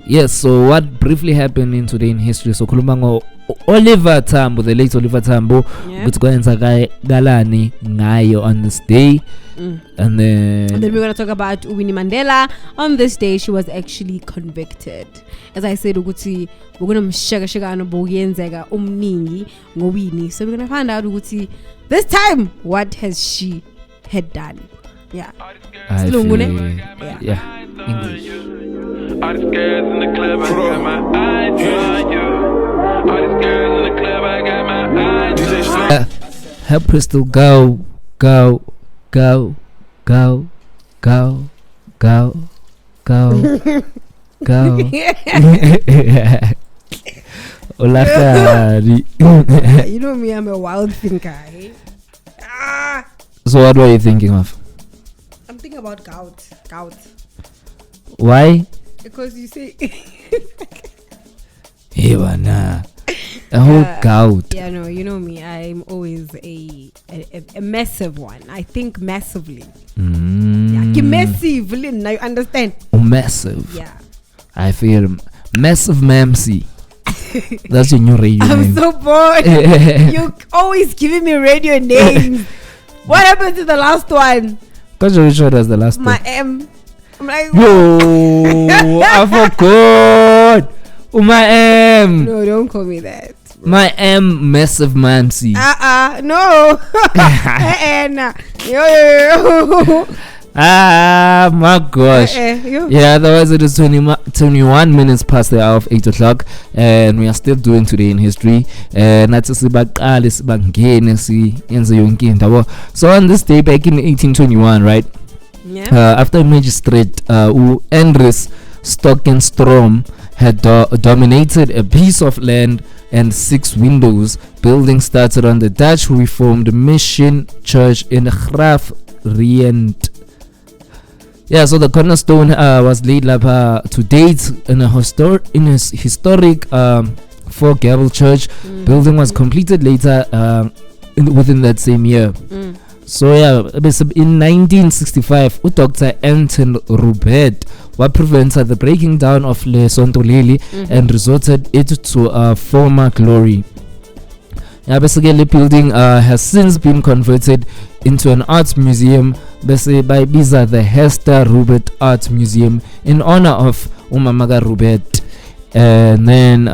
Yes, so what briefly happened in today in history? So Kulumango Oliver Tambo, the late Oliver Tambo, which goes Galani Ngayo on this day. And then we're going to talk about Winnie Mandela. On this day, she was actually convicted. As I said, we're going to shaga no bogenzega umningi ngowini. So we're going to find out this time what has she had done. Yeah. Yeah. English. All these girls in the club, I got my eyes on you. All these girls in the club, I got my eyes on you. Help Crystal go. You know me, I'm a wild thinker. Eh? So what were you thinking of? I'm thinking about gout. Why? Because you say a whole gout. Yeah, no, you know me. I'm always a massive one. I think massively. Massively. Now you understand? Massive. Yeah. I feel massive Mamsi. That's your new radio name. I'm so bored. You're always giving me radio names. What happened to the last one? Because you sure was the last one. My M. I'm like, yo, I forgot. My M. No, don't call me that. My M, massive Mamsi. No. Yo. My gosh. Yeah, otherwise it is 21 minutes past the hour of 8 o'clock, and we are still doing today in history. So on this day back in 1821, right? Yeah. After a magistrate Andries Stockenstrom had dominated a piece of land and 6 windows, building started on the Dutch Reformed Mission Church in Graafrenet. Yeah, so the cornerstone was laid to date in a historic 4-gable church. Building was completed later within that same year. So yeah, in 1965, Dr. Anton Rupert prevented the breaking down of Le Sontoleli and resorted it to former glory. Yeah, basically the building has since been converted into an arts museum by Biza, the Hester Rupert Art Museum, in honor of Umamaga Rupert. And then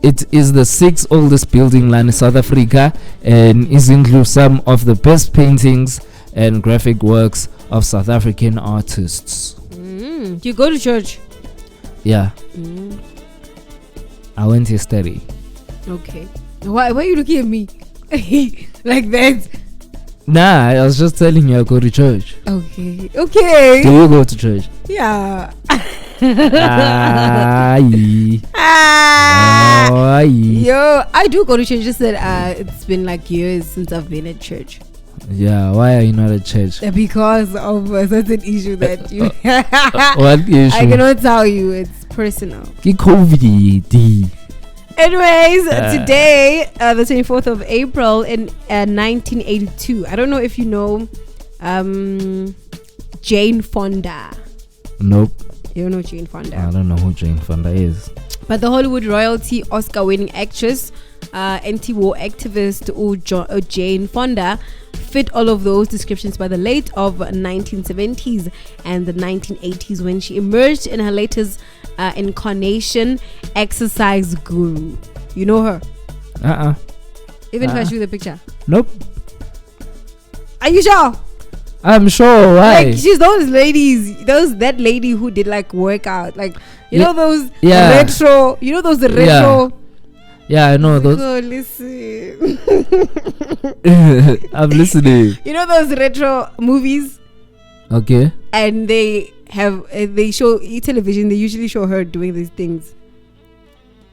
it is the 6th oldest building line in South Africa, and is includes some of the best paintings and graphic works of South African artists. Do you go to church? Yeah. I went yesterday. Okay. Why are you looking at me like that? Nah, I was just telling you I go to church. Okay. Do you go to church? Yeah. Aye. Ah. Aye. Yo, I do go to church. Just that it's been like years since I've been at church. Yeah, why are you not at church? Because of a certain issue that you. What issue? I cannot tell you. It's personal. COVID. Anyways, today, the 24th of April in 1982. I don't know if you know Jane Fonda. Nope. You don't know Jane Fonda? I don't know who Jane Fonda is. But the Hollywood royalty, Oscar-winning actress, anti-war activist, Jane Fonda, fit all of those descriptions by the late of 1970s and the 1980s when she emerged in her latest incarnation, Exercise Guru. You know her? Even if I show you the picture. Nope. Are you sure? I'm sure. Why? Like, she's those ladies, that lady who did like workout, like you know those yeah. retro. You know those retro. Yeah, I know those. Oh, listen. I'm listening. You know those retro movies? Okay. And they have they show television. They usually show her doing these things.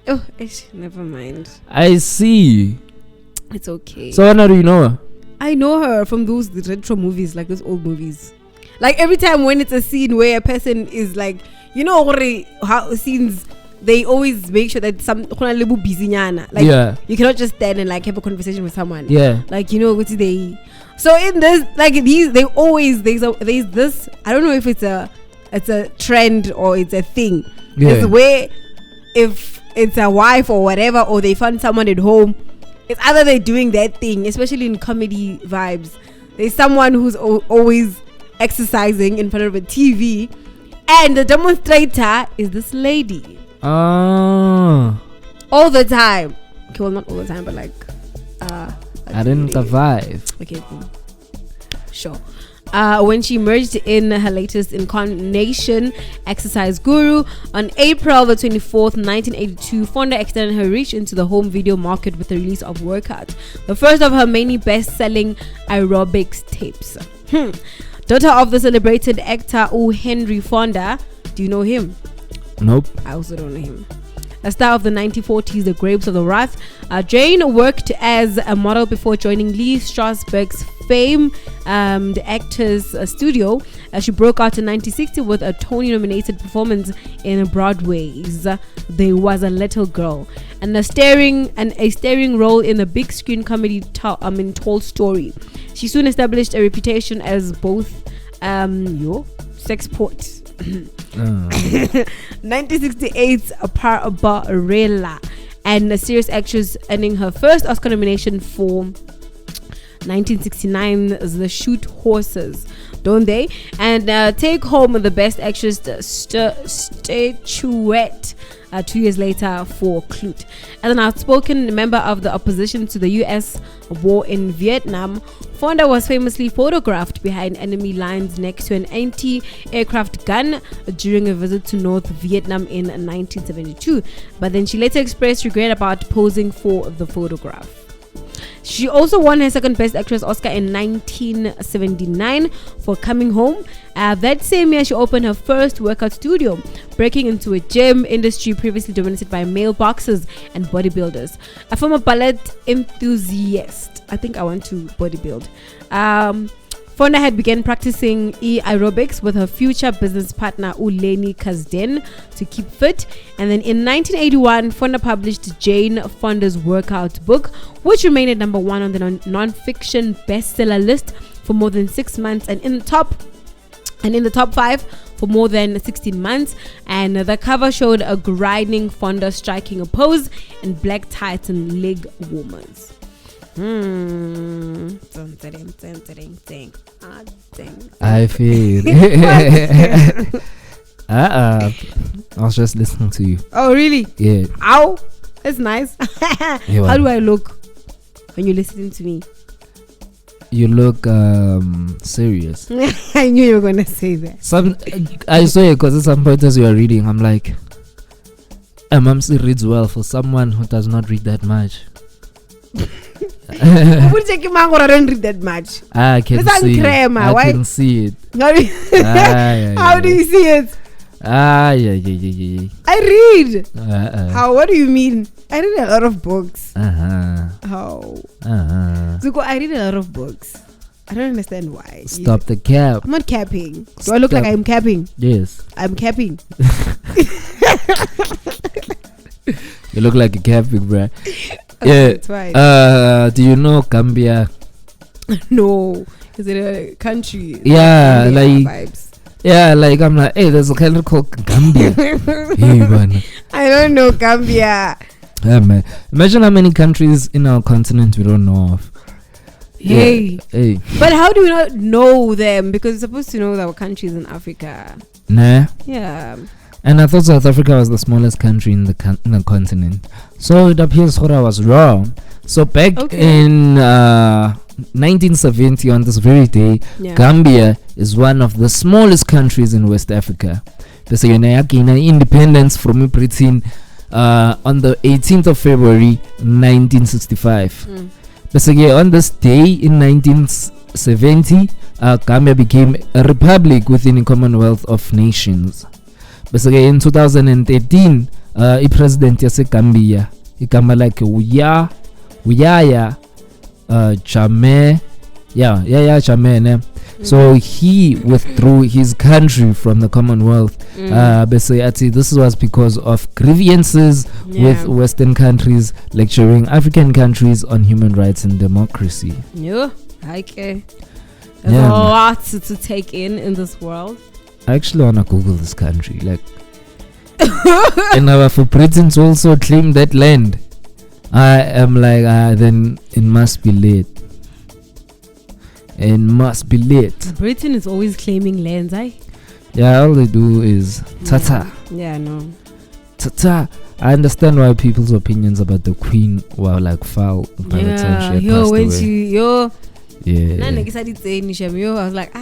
Oh, never mind. I see. It's okay. So how do you know her? I know her from those retro movies, like those old movies. Like every time when it's a scene where a person is like, you know, how scenes, they always make sure that some busy like you cannot just stand and like have a conversation with someone. Yeah. Like, you know, what they. So in this, like these, they always there's this. I don't know if it's a trend or it's a thing. Yeah. It's where if it's a wife or whatever, or they find someone at home, it's either they're doing that thing, especially in comedy vibes. There's someone who's always exercising in front of a TV, and the demonstrator is this lady. All the time. Okay, well, not all the time, but like I didn't survive. Okay, cool. Sure. When she emerged in her latest incarnation, Exercise Guru, on April the 24th, 1982, Fonda extended her reach into the home video market with the release of Workout, the first of her many best-selling aerobics tapes. Daughter of the celebrated actor Henry Fonda. Do you know him? Nope. I also don't know him. A star of the 1940s, The Grapes of the Wrath, Jane worked as a model before joining Lee Strasberg's famed actors studio. She broke out in 1960 with a Tony-nominated performance in Broadway's There Was a Little Girl, and a starring role in the big screen comedy Tall Story. She soon established a reputation as both sex port. 1968's Barbarella, and a serious actress, earning her first Oscar nomination for 1969's The Shoot Horses, don't they? And take home the Best Actress statuette 2 years later for Clute. As an outspoken member of the opposition to the US war in Vietnam, Fonda was famously photographed behind enemy lines next to an anti-aircraft gun during a visit to North Vietnam in 1972. But then she later expressed regret about posing for the photograph. She also won her second Best Actress Oscar in 1979 for Coming Home. That same year, she opened her first workout studio, breaking into a gym industry previously dominated by male boxers and bodybuilders. A former ballet enthusiast. I think I want to bodybuild. Fonda had begun practicing aerobics with her future business partner Lenny Kasdan to keep fit. And then in 1981, Fonda published Jane Fonda's Workout book, which remained at number 1 on the non-fiction bestseller list for more than 6 months, and in the top 5 for more than 16 months. And the cover showed a grinding Fonda striking a pose in black tights and leg warmers. I feel I was just listening to you. Oh, really? Yeah. Ow. That's nice. Yeah, How do I look when you're listening to me? You look serious. I knew you were going to say that. I saw it because at some point as you were reading, I'm like, Mamsi reads well for someone who does not read that much. I would take him out, I don't read that much. I can Listen, see. Crema, I why? can see it. How How do you see it? Yeah. I read. Uh-uh. How? What do you mean? I read a lot of books. Uh-huh. How? Uh-huh. Zuko, I read a lot of books. I don't understand why. Stop the cap. I'm not capping. Do I look Stop. like I'm capping? Yes. I'm capping. You look like a capping, bruh. Okay, it's fine. Do you know Gambia? No. Is it a country? Yeah, Gambia like- vibes. Yeah, like I'm like, hey, there's a country called Gambia. Hey, man. I don't know Gambia. Yeah, man. Imagine how many countries in our continent we don't know of. Hey. Hey. But how do we not know them? Because we're supposed to know our countries in Africa. Nah. Yeah. And I thought South Africa was the smallest country in the continent. So it appears that I was wrong. So back in 1970, on this very day, Yeah. Gambia is one of the smallest countries in West Africa. Bese yona yagina independence from Britain on the 18th of February 1965. Bese on this day in 1970, Gambia became a republic within the Commonwealth of Nations. Bese in 2013, i-president yase Gambia igama like Yahya Jammeh. Yahya Jammeh ne? So he withdrew his country from the Commonwealth. This was because of grievances with Western countries lecturing African countries on human rights and democracy. Yeah. Okay. There's Yeah, a man. lot to take in this world. I actually wanna Google this country, like, and for Britain to also claim that land, I am like, then it must be lit. It must be lit. Britain is always claiming lands, Yeah, all they do is ta-ta. Yeah, no. Ta-ta. I understand why people's opinions about the Queen were like foul by the time she had passed when away. yeah. Yeah. I was like,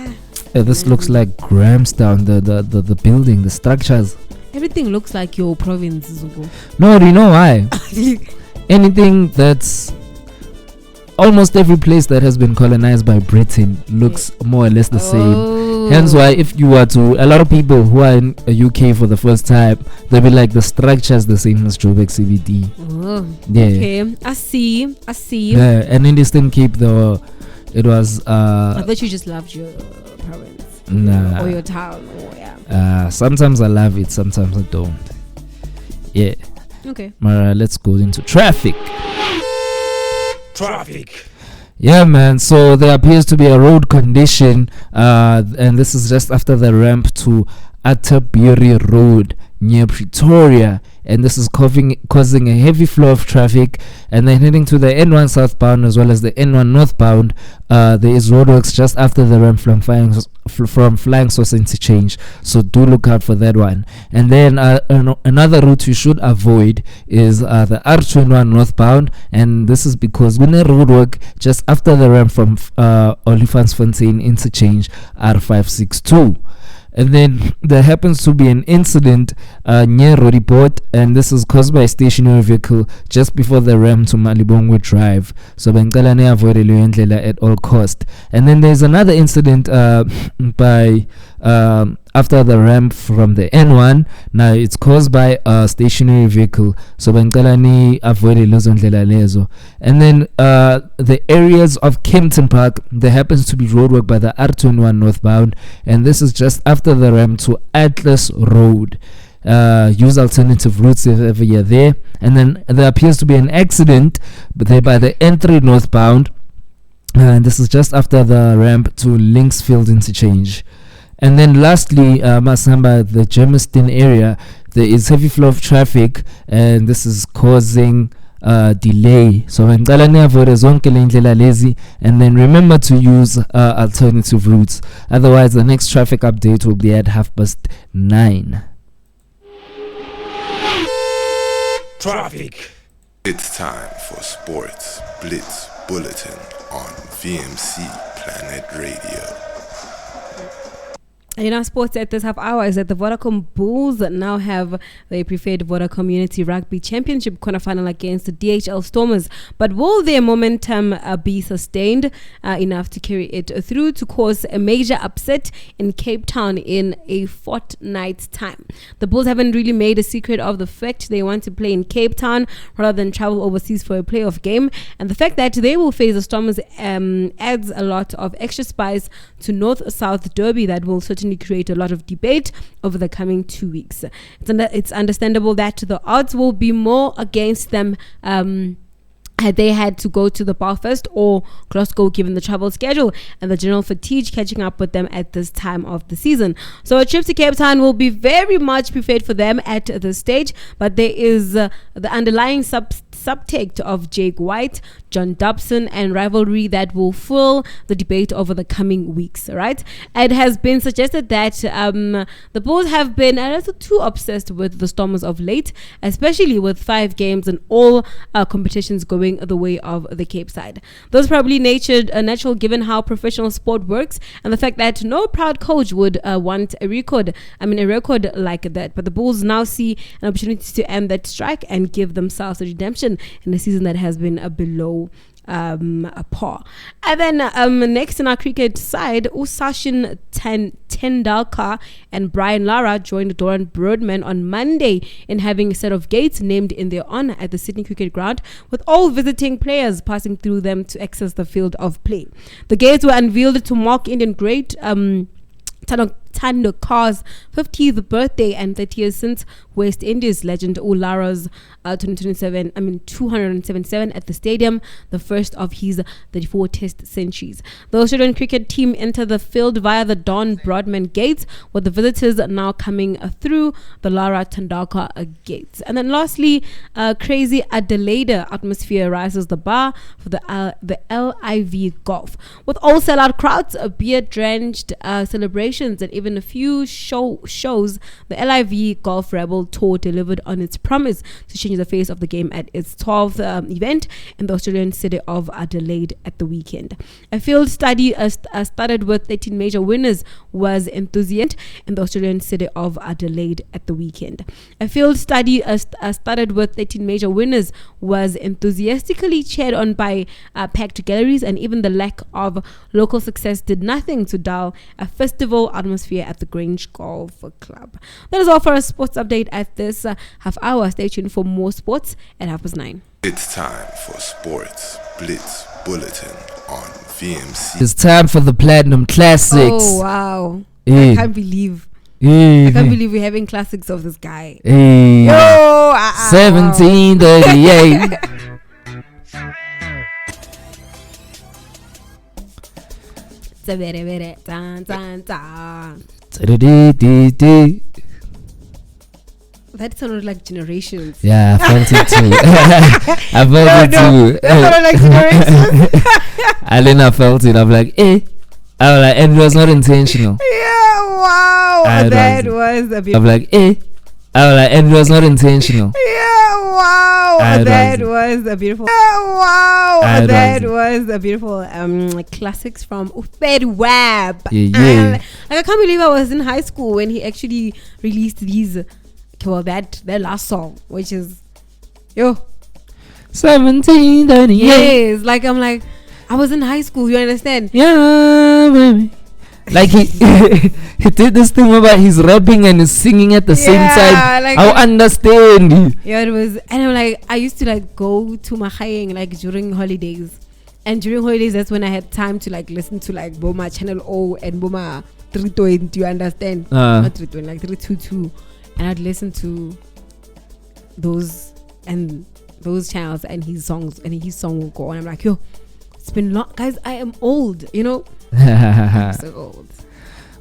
This looks like Grahamstown, the building, the structures. everything looks like your province, Zuko. No, do you know why? Anything that's almost every place that has been colonized by Britain looks more or less the same. Hence why if you were to, a lot of people who are in UK for the first time, they'll be like, the structure's the same as Joburg CBD. Oh, Yeah. okay. I see. Yeah, and in Eastern Cape though, it was I thought you just loved your province. Nah. Or your town. Or, yeah. Sometimes I love it, sometimes I don't. Yeah. Okay. Mara, let's go into traffic. Traffic. Yeah, man. So there appears to be a road condition, and this is just after the ramp to Atterbury Road near Pretoria, and this is causing a heavy flow of traffic. And then heading to the N1 southbound as well as the N1 northbound, there is roadworks just after the ramp from Flying Sauce interchange, so do look out for that one. And then another route you should avoid is the R21 northbound, and this is because when a roadwork just after the ramp from Olifantsfontein interchange R562. And then there happens to be an incident near Rodiport, and this is caused by a stationary vehicle just before the ramp to Malibongwe Drive. So bengicela avoid indlela at all cost. And then there's another incident by after the ramp from the N1. Now it's caused by a stationary vehicle. So bengicela avoid indlela lezo. And then the areas of Kempton Park, there happens to be roadwork by the R21 northbound, and this is just after the ramp to Atlas Road. Use alternative routes if ever you're there. And then there appears to be an accident but there by the N3 northbound, and this is just after the ramp to Linksfield interchange. And then lastly, Masamba, the Germiston area, there is heavy flow of traffic, and this is causing delay. So ngicela niyavore zonke le ndlela lezi, and then remember to use alternative routes. Otherwise the next traffic update will be at 9:30. Traffic. It's time for Sports Blitz Bulletin on VMC Planet Radio. In our sports at this half hour is that the Vodacom Bulls now have their preferred Vodacom Community Rugby Championship quarterfinal against the DHL Stormers. But will their momentum be sustained enough to carry it through to cause a major upset in Cape Town in a fortnight's time? The Bulls haven't really made a secret of the fact they want to play in Cape Town rather than travel overseas for a playoff game. And the fact that they will face the Stormers adds a lot of extra spice to North-South Derby that will certainly create a lot of debate over the coming 2 weeks. It's understandable that the odds will be more against them had they had to go to the Belfast or Glasgow, given the travel schedule and the general fatigue catching up with them at this time of the season. So a trip to Cape Town will be very much preferred for them at this stage, but there is the underlying subtext of Jake White, John Dobson and rivalry that will fuel the debate over the coming weeks, right? It has been suggested that the Bulls have been a little too obsessed with the Stormers of late, especially with 5 games and all competitions going the way of the Cape side. Those probably natural given how professional sport works and the fact that no proud coach would want a record like that. But the Bulls now see an opportunity to end that strike and give themselves a redemption in a season that has been below par. And then next in our cricket side, Sachin Tendulkar and Brian Lara joined Doran Broadman on Monday in having a set of gates named in their honor at the Sydney Cricket Ground, with all visiting players passing through them to access the field of play. The gates were unveiled to mark Indian great Tendulkar's 50th birthday and 30 years since West Indies legend Lara's 277 at the stadium, the first of his 34 test centuries. The Australian cricket team entered the field via the Don Broadman gates, with the visitors now coming through the Lara Tendulkar gates. And then lastly, crazy Adelaide atmosphere rises the bar for the LIV Golf, with all sellout crowds, beer-drenched celebrations and even a few shows. The LIV Golf Rebel Tour delivered on its promise to change the face of the game at its 12th event in the Australian city of Adelaide at the weekend. A field study started with 13 major winners was enthusiastic in the Australian city of Adelaide at the weekend. A field study started with 13 major winners was enthusiastically cheered on by packed galleries, and even the lack of local success did nothing to dull a festival atmosphere at the Grange Golf Club. That is all for a sports update at this half hour. Stay tuned for more sports at 9:30. It's time for Sports Blitz Bulletin on VMC. It's time for the Platinum Classics. Oh wow. Hey. I can't believe Hey. I can't believe we're having classics of this guy. Hey. Yo, 1738. That sounded like Generations. Yeah, I felt it too. I felt it too. That sounded like Generations. And then I felt it. I'm like, eh. I was like, and it was not intentional. Yeah, wow. That was a beautiful. I'm like, eh. I was like, and it was not intentional. Yeah, wow. That was a beautiful. Yeah, wow. That was a beautiful classics from Ufed Web. Yeah. Like, I can't believe I was in high school when he actually released these. Well, that last song, which is 1738. Yes, like I'm like, I was in high school. You understand? Yeah, baby. Like he he did this thing about he's rapping and he's singing at the same time. Like I understand. Yeah, it was, and I'm like, I used to like go to Mahayeng like during holidays, and during holidays that's when I had time to like listen to like Boma Channel O and Boma 320. You understand? Not 320, like 322. And I'd listen to those channels and his songs, and his song will go on. I'm like, yo, it's been long, guys. I am old, you know. I'm so old.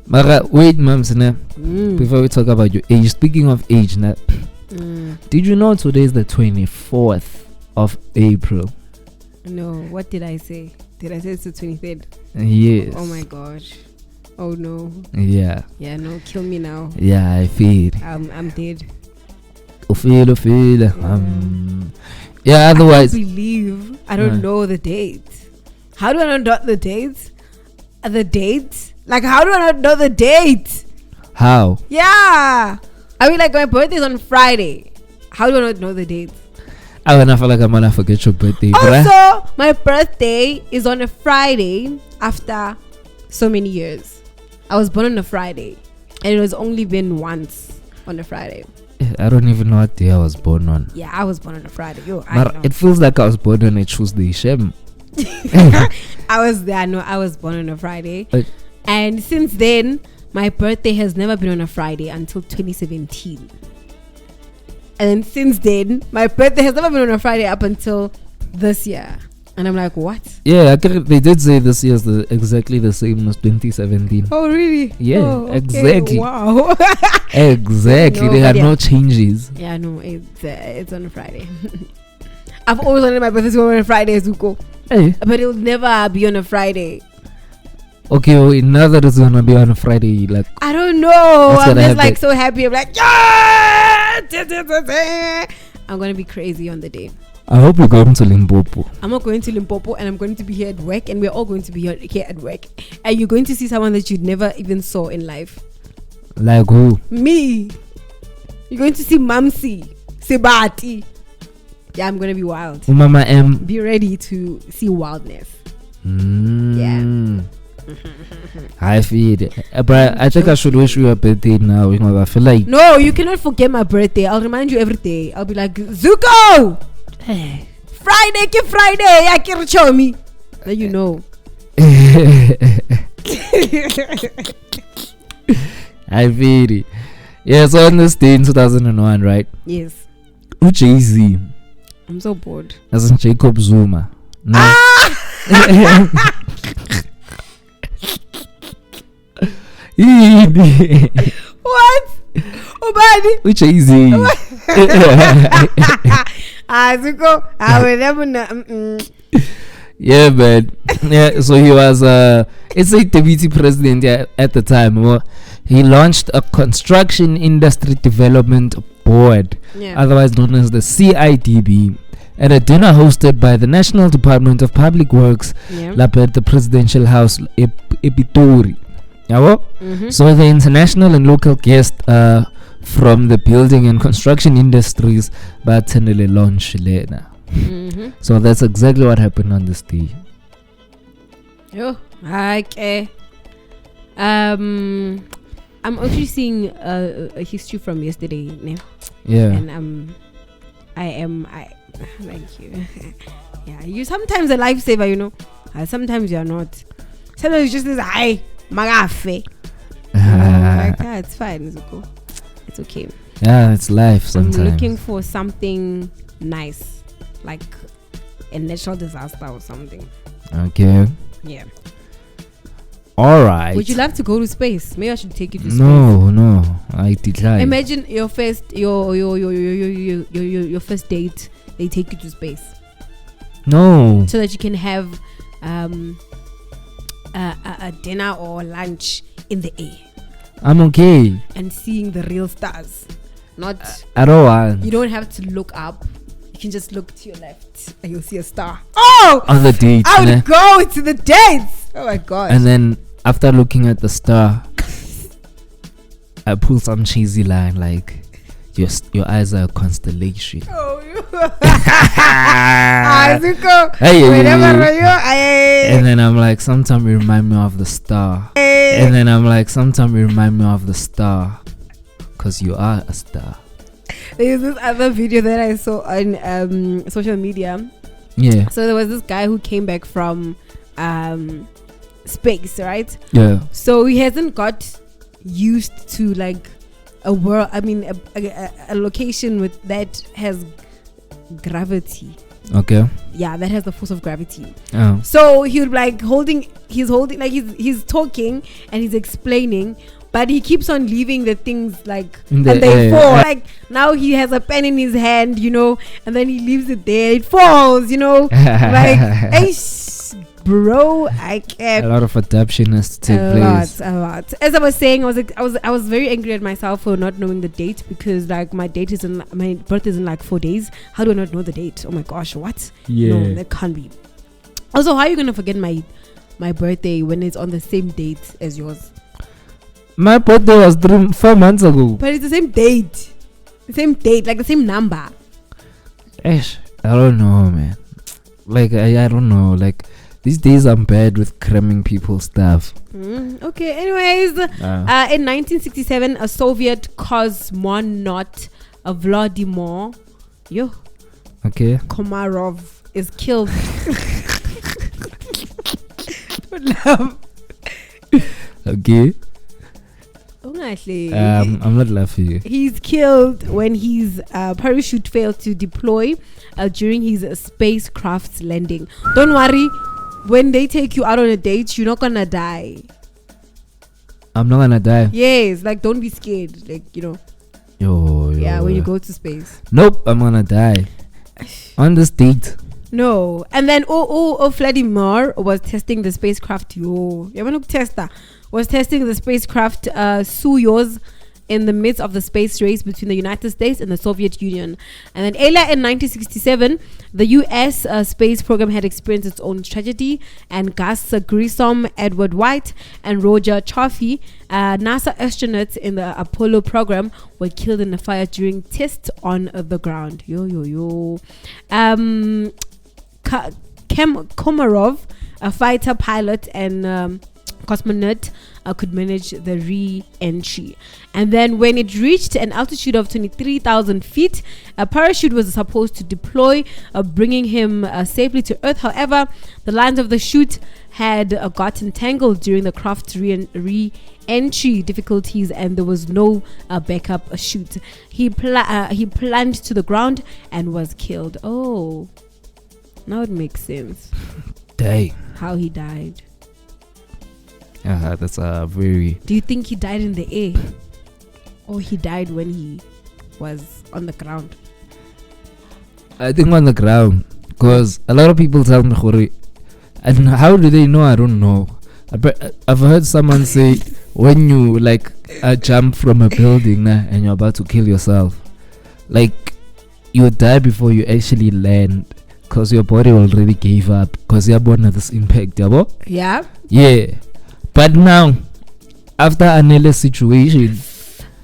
Mara, wait, mums, before we talk about your age. Speaking of age, did you know today is the 24th of April. No, what did I say? Did I say it's the 23rd? Yes. Oh my gosh. Oh no. Yeah. Yeah, no, kill me now. Yeah, I feel. I'm dead. Feel. Yeah, otherwise. I can't believe I don't know the date. How do I not know the date? The date? Like, how do I not know the date? How? Yeah. I mean, like, my birthday's on Friday. How do I not know the date? I wanna feel like I'm gonna forget your birthday, bruh. Also, my birthday is on a Friday after so many years. I was born on a Friday, and it was only been once on a Friday. I don't even know what day I was born on. Yeah, I was born on a Friday. I But know. it feels like I was born on a Tuesday. Shem. I was there. No, I was born on a Friday, Uh, and since then, my birthday has never been on a Friday until 2017. And then since then, my birthday has never been on a Friday up until this year. And I'm like, what? Yeah, they did say this year is exactly the same as 2017. Oh, really? Yeah, Oh, okay. exactly. Wow. Exactly. No, They had but yeah. no changes. Yeah, no, it's on a Friday. I've always wanted my birthday to be on a Friday, Zuko. Hey. But it'll never be on a Friday. Okay, well, now that it's gonna be on a Friday, like, I don't know. That's I'm gonna just have like that- so happy. I'm like, yeah! I'm going to be crazy on the day. I hope you go to Limpopo. I'm not going to Limpopo, and I'm going to be here at work, and we're all going to be here at work. And you're going to see someone that you'd never even saw in life. Like who? Me. You're going to see Mamsi, Sebati. Yeah, I'm going to be wild. Mama M. Be ready to see wildness. I feel it. But I think I should wish you a birthday now. You know, I feel like No, you cannot forget my birthday. I'll remind you every day. I'll be like, Zuko! Friday, ke Friday. I can show me. Then you know. I feel it. Yeah, so on this day in 2001, right? Yes. Jay-Z, I'm so bored. as in Jacob Zuma. No. What? Ubani? Jay-Z. Zuko. I will never know. Yeah, man. Yeah, so he was it's a deputy president at the time. Well, he launched a construction industry development board, Yeah. otherwise known as the CIDB, at a dinner hosted by the National Department of Public Works, Yeah. at the Presidential House, Epitori. Yabo? Mm-hmm. So the international and local guests from the building and construction industries attended the launch later. Mm-hmm. So that's exactly what happened on this day. Yo, okay. I'm actually seeing a history from yesterday, ne? Yeah. And I like you. Yeah, you sometimes a lifesaver, you know. Sometimes you're not. Sometimes you just this hi magafe. Like that, it's fine, Zuko. It's okay. Yeah, it's life sometimes. I'm looking for something nice, like a natural disaster or something. Okay. Yeah. All right. Would you love to go to space? Maybe I should take you to space. No, I decline. Imagine your first your first date. They take you to space No. so that you can have a dinner or lunch in the air I'm okay. and seeing the real stars. Not I don't want. you don't have to look up. You can just look to your left and you'll see a star. Oh, On the date. I ne? would go to the dates. Oh my god. And then after looking at the star, I pull some cheesy line like, your eyes are a constellation. Oh, Zuko. Hey, Whenever you, and then I'm like, sometimes you remind me of the star. And then I'm like, sometimes you remind me of the star. Because you are a star. There's this other video that I saw on social media. Yeah. So there was this guy who came back from space, right? Yeah. So he hasn't got used to like a world. I mean, a location with that has gravity. Okay. Yeah, that has the force of gravity. Oh. So he would like he's talking and he's explaining but he keeps on leaving the things like In and the they air. fall. Like now he has a pen in his hand, you know, and then he leaves it there. It falls, you know. Like, eish, bro, I A can't. lot of adaptation has to take A place. lot. As I was saying, I was very angry at myself for not knowing the date, because like my birthday is in like 4 days. How do I not know the date? Oh my gosh, what? Yeah. No, that can't be. Also, how are you gonna forget my birthday when it's on the same date as yours? My birthday was 4 months ago. But it's the same date. Like the same number. Ish, I don't know, man. Like, I don't know. Like, these days I'm bad with cramming people's stuff. Okay, anyways. In 1967, a Soviet cosmonaut, Vladimir Okay. Komarov, is killed. Okay. Ungahle. I'm not laughing. He's killed when his parachute failed to deploy during his spacecraft's landing. Don't worry, when they take you out on a date, you're not gonna die. I'm not gonna die. Yes, like don't be scared. Like, you know, Yo. yeah, when you go to space. Nope, I'm gonna die. On this date. No. And then Vladimir was testing the spacecraft. Was testing the spacecraft Soyuz in the midst of the space race between the United States and the Soviet Union. And then earlier in 1967, the US space program had experienced its own tragedy, and Gus Grissom, Edward White, and Roger Chaffee, NASA astronauts in the Apollo program, were killed in a fire during tests on the ground. Komarov, a fighter pilot and cosmonaut, could manage the re-entry. And then when it reached an altitude of 23,000 feet, a parachute was supposed to deploy, bringing him safely to Earth. However, the lines of the chute had gotten tangled during the craft's re-entry difficulties, and there was no backup chute. He plunged to the ground and was killed. Oh, now it makes sense Dang. how he died. Yeah, that's a very. Do you think he died in the air, or he died when he was on the ground? I think on the ground, because a lot of people tell me, Khori, and how do they know? I don't know. I've heard someone say when you like jump from a building and you're about to kill yourself, like you die before you actually land, because your body already gave up because you're born at this impact. Yeah. Yeah. But now, after Anela's situation,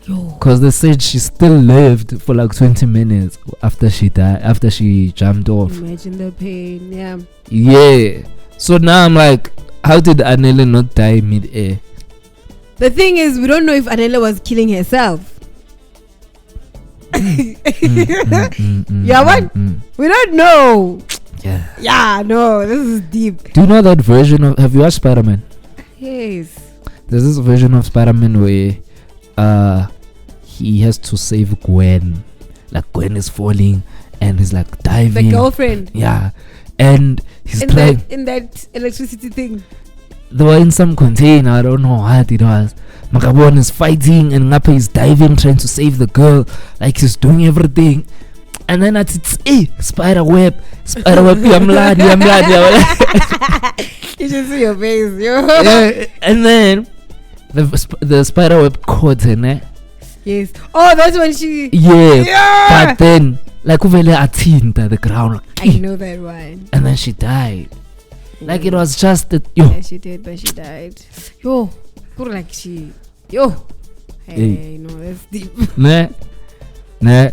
because they said she still lived for like 20 minutes after she died, after she jumped off. Imagine the pain. Yeah. Yeah. So now I'm like, how did Anela not die mid-air? The thing is, we don't know if Anela was killing herself. Yeah, what? We don't know. Yeah. Yeah, no, this is deep. Do you know that version of? Have you watched Spider-Man? Yes. There's this version of Spider-Man where he has to save Gwen. Like Gwen is falling and he's like diving. The girlfriend. Yeah. And he's trying. In that electricity thing. They were in some container, I don't know what it was. Makabon is fighting and Ngapa is diving, trying to save the girl. Like he's doing everything. And then it's spider web, I'm glad. You should see your face, yo. Yeah, and then the spider web caught her, Yes. Oh, that's when she. Yeah. But then, like, uvele athinta the ground. I know that one. And then she died. Like it was just that. Yeah, she did, but she died. Yo, put like she. Yo. Hey, no, that's deep. Nah,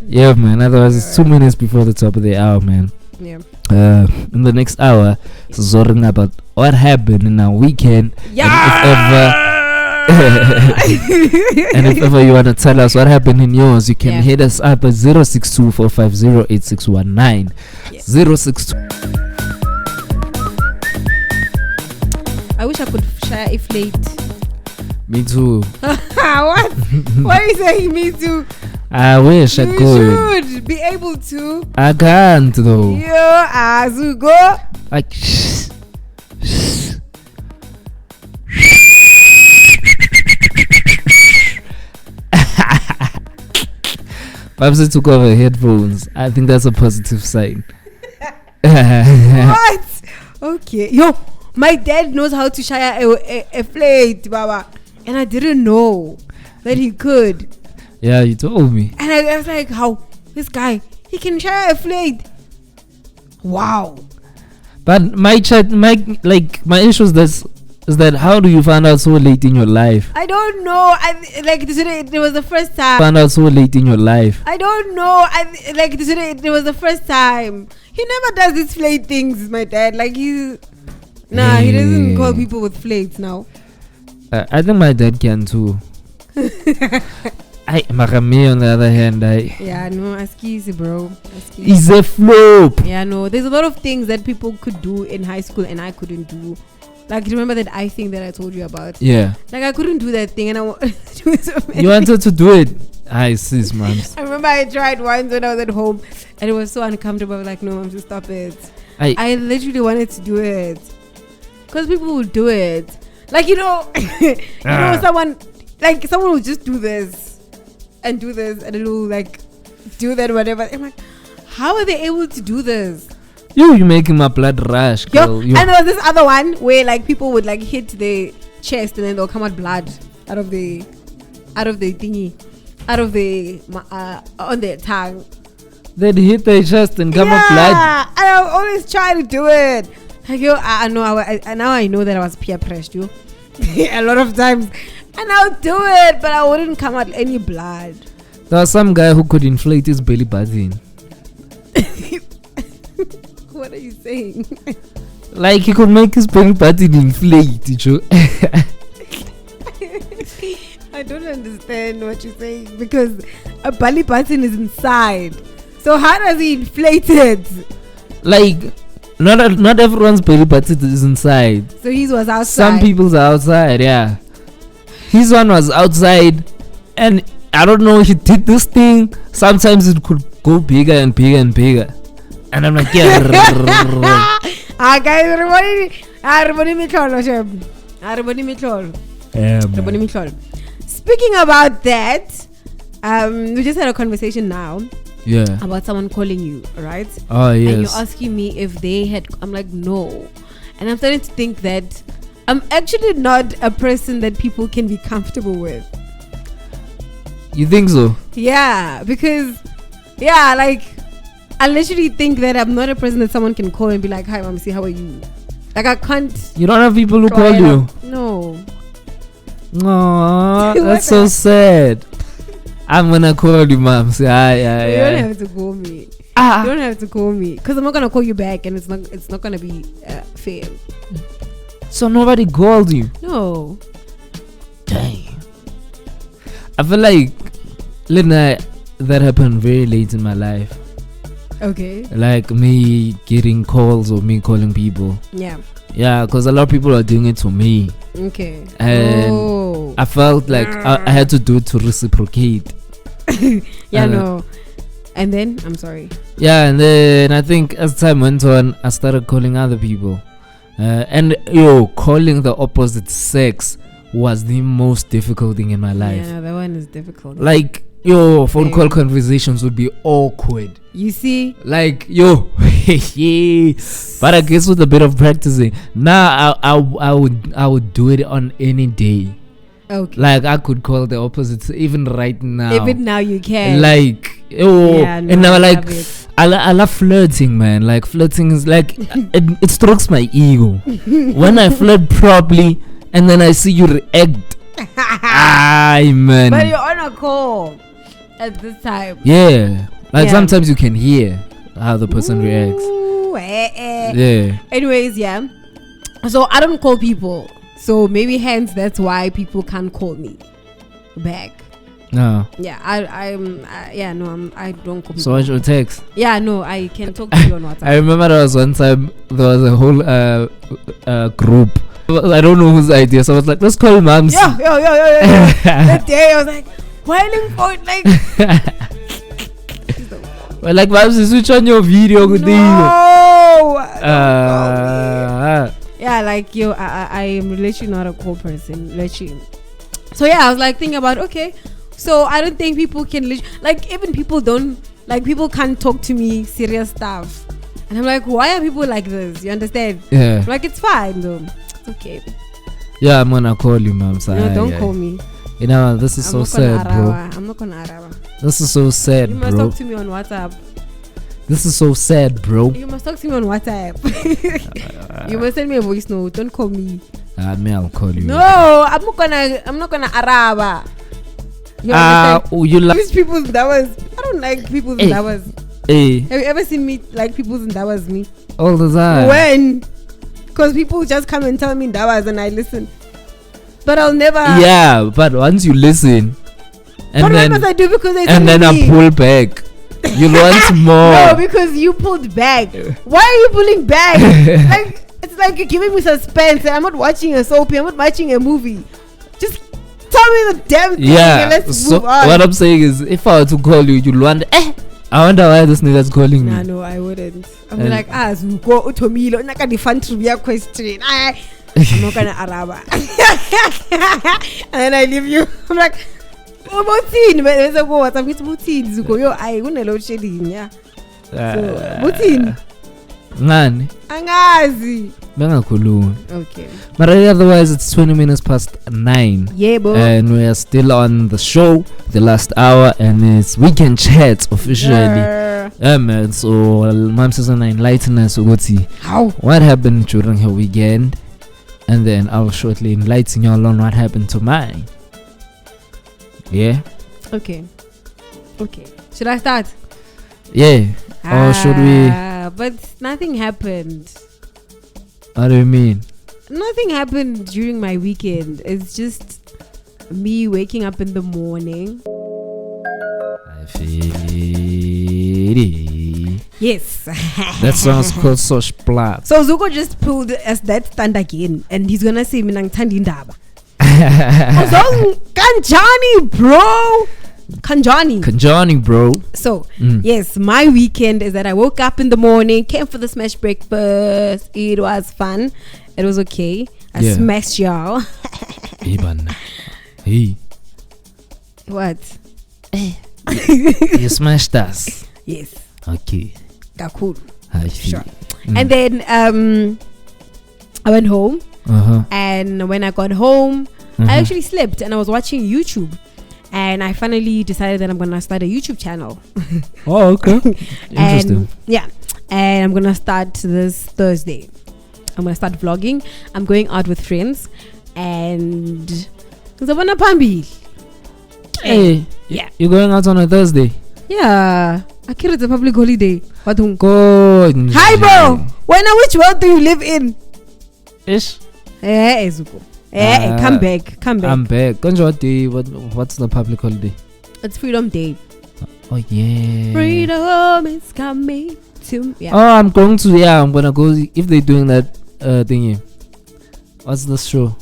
yeah, man. Otherwise, it's 2 minutes before the top of the hour, man. Yeah. In the next hour, it's zoring about what happened in our weekend. Yeah. And if ever you want to tell us what happened in yours, you can hit us up at 062-450-8619. 062. I wish I could share if late. Me too. What? Why are you saying me too? I wish I You could. should be able to. I can't though. Yo, as we go. Like, Babs took off her headphones. I think that's a positive sign. What? Okay. Yo, my dad knows how to share a plate, Baba. And I didn't know that he could. Yeah, you told me. And I was like, how? This guy, he can share a plate. Wow. But my issue is that how do you find out so late in your life? I don't know. It was the first time. Find out so late in your life. I don't know. It was the first time. He never does these flate things, my dad. He doesn't call people with flates now. I think my dad can too. Me on the other hand, yeah, no, ask easy, bro. He's a flop. Yeah, no, there's a lot of things that people could do in high school and I couldn't do. Remember that eye thing that I told you about? Yeah. I couldn't do that thing and I wanted to do so many. You wanted to do it? I sis, man. I remember I tried once when I was at home and it was so uncomfortable. I was like, no, mom, just stop it. I literally wanted to do it because people will do it. Someone will just do this and do this and it'll do that, whatever. I'm like, how are they able to do this? You're making my blood rush, girl. And there was this other one where people would hit the chest and then there'll come out blood out of the thingy, on their tongue. They'd hit their chest and come out blood. Yeah, and I always try to do it. Now I know that I was peer pressured a lot of times, and I'll do it, but I wouldn't come out any blood. There was some guy who could inflate his belly button. What are you saying? He could make his belly button inflate, Joe. I don't understand what you're saying because a belly button is inside. So how does he inflate it? Not everyone's belly button is inside. So his was outside. Some people's are outside, yeah. His one was outside, and I don't know. He did this thing. Sometimes it could go bigger and bigger and bigger, and I'm like, yeah. Guys, speaking about that, we just had a conversation now. Yeah. About someone calling you, right? Oh, yes. And you're asking me if they had. I'm like, no. And I'm starting to think that I'm actually not a person that people can be comfortable with. You think so? Yeah, because, I literally think that I'm not a person that someone can call and be like, hi, mom, see, how are you? I can't. You don't have people who call you? No. No, that's so sad. I'm gonna call you, mom. Say hi. You don't have to call me. You don't have to call me because I'm not gonna call you back, and it's not gonna be fair. So nobody called you? No. Dang. I feel like that happened very late in my life. Okay. Me getting calls or me calling people. Yeah. Yeah, because a lot of people are doing it to me. Okay. And I felt like I had to do it to reciprocate. No. And then, I'm sorry. Yeah, and then I think as time went on, I started calling other people. And calling the opposite sex was the most difficult thing in my life. Yeah, that one is difficult. Phone call conversations would be awkward. You see? But I guess with a bit of practicing, now I would do it on any day. Okay. I could call the opposite even right now. Even now you can. And now I love flirting, man. Flirting is it strokes my ego. When I flirt properly and then I see you react. Aye, man. But you're on a call at this time. Yeah. Sometimes you can hear how the person reacts. Yeah. Anyways, yeah. So I don't call people. So maybe hence that's why people can't call me back. No. Yeah, I don't call people. So what's your text? Yeah, no, I can talk to you on WhatsApp. I remember there was one time there was a whole group. I don't know whose idea. So I was like, let's call moms. Yeah. That day I was like, whiling for moms, switch on your video. No. Yeah, I am literally not a call person. Literally. So yeah, I was thinking about, okay, So I don't think people can like even people don't like people can't talk to me serious stuff. And I'm like, why are people like this? You understand? Yeah. Like it's fine though. It's okay. Yeah, I'm gonna call you, ma'am. So No, don't call me. You know, this is I'm so not gonna sad, bro. arawa. I'm not gonna arawa. This is so sad, You must bro. talk to me on WhatsApp. This is so sad, bro. You must talk to me on WhatsApp. You must send me a voice note. Don't call me. Me, I'll call you. No, I'm not gonna araba. You understand? Oh, you like? These people's dawas. I don't like people's Hey. dawas. Hey, Have you ever seen me like people's dawas? Me all the time. when? Because people just come and tell me dawas and I listen, but I'll never. Yeah, but once you listen, and But then what must I do because they and then I me? pull back, you'll want more. No, because you pulled back. Why are you pulling back? Like it's like you're giving me suspense. And I'm not watching a soapy. I'm not watching a movie. Just tell me the damn thing. Yeah. And let's So move on. what I'm saying is, if I were to call you, you'll wonder. I wonder why this nigga's calling me. Nah, no, I wouldn't. I'm And- like, Zuko, Utomilo, Naka the fun trivia question. I'm not gonna araba. And then I leave you. I'm like, Mutin, but there's a go. I'm with Mutin, Zuko. Yo, I wouldn't load shedding, yeah. So, Mutin, Ngani? Angazi. Bengakhulumi. Okay. But otherwise, it's 20 minutes past 9. Yeah, bro. And we are still on the show, the last hour, and it's weekend chat officially. Yeah, man. So, Mom says gonna enlighten us ukuthi How? what happened during her weekend, and then I'll shortly enlighten you all on what happened to mine. Yeah, Okay. Okay. Should I start? yeah. Or should we? But nothing happened. What do you mean? Nothing happened during my weekend. It's just me waking up in the morning. I feel it. Yes. That sounds called Sosh Plat. So Zuko just pulled us that stand again, and he's gonna say Minang Tandindaba. Kanjani, bro. Kanjani, bro. So yes, my weekend is that I woke up in the morning, came for the smash breakfast. It was fun. It was okay. I Yeah. smashed y'all. Hey, man. Hey, What? you smashed us. Yes. Okay. Kakulu. I feel. Sure. And then I went home, Uh-huh. and when I got home, I actually slept and I was watching YouTube, and I finally decided that I'm gonna start a YouTube channel. Oh, okay. Interesting. And yeah, and I'm gonna start this Thursday. I'm gonna start vlogging. I'm going out with friends, and Zabana Pambi. Hey, Yeah. you're going out on a Thursday? Yeah, Akira, it's a public holiday. What? Good. Hi, bro. Which world do you live in? Ish. Zuko. Come back. I'm back. What day? What's the public holiday? It's Freedom Day. Oh yeah. Freedom is coming to me. Oh, I'm going to. Yeah, I'm gonna go if they're doing that thingy. What's the show?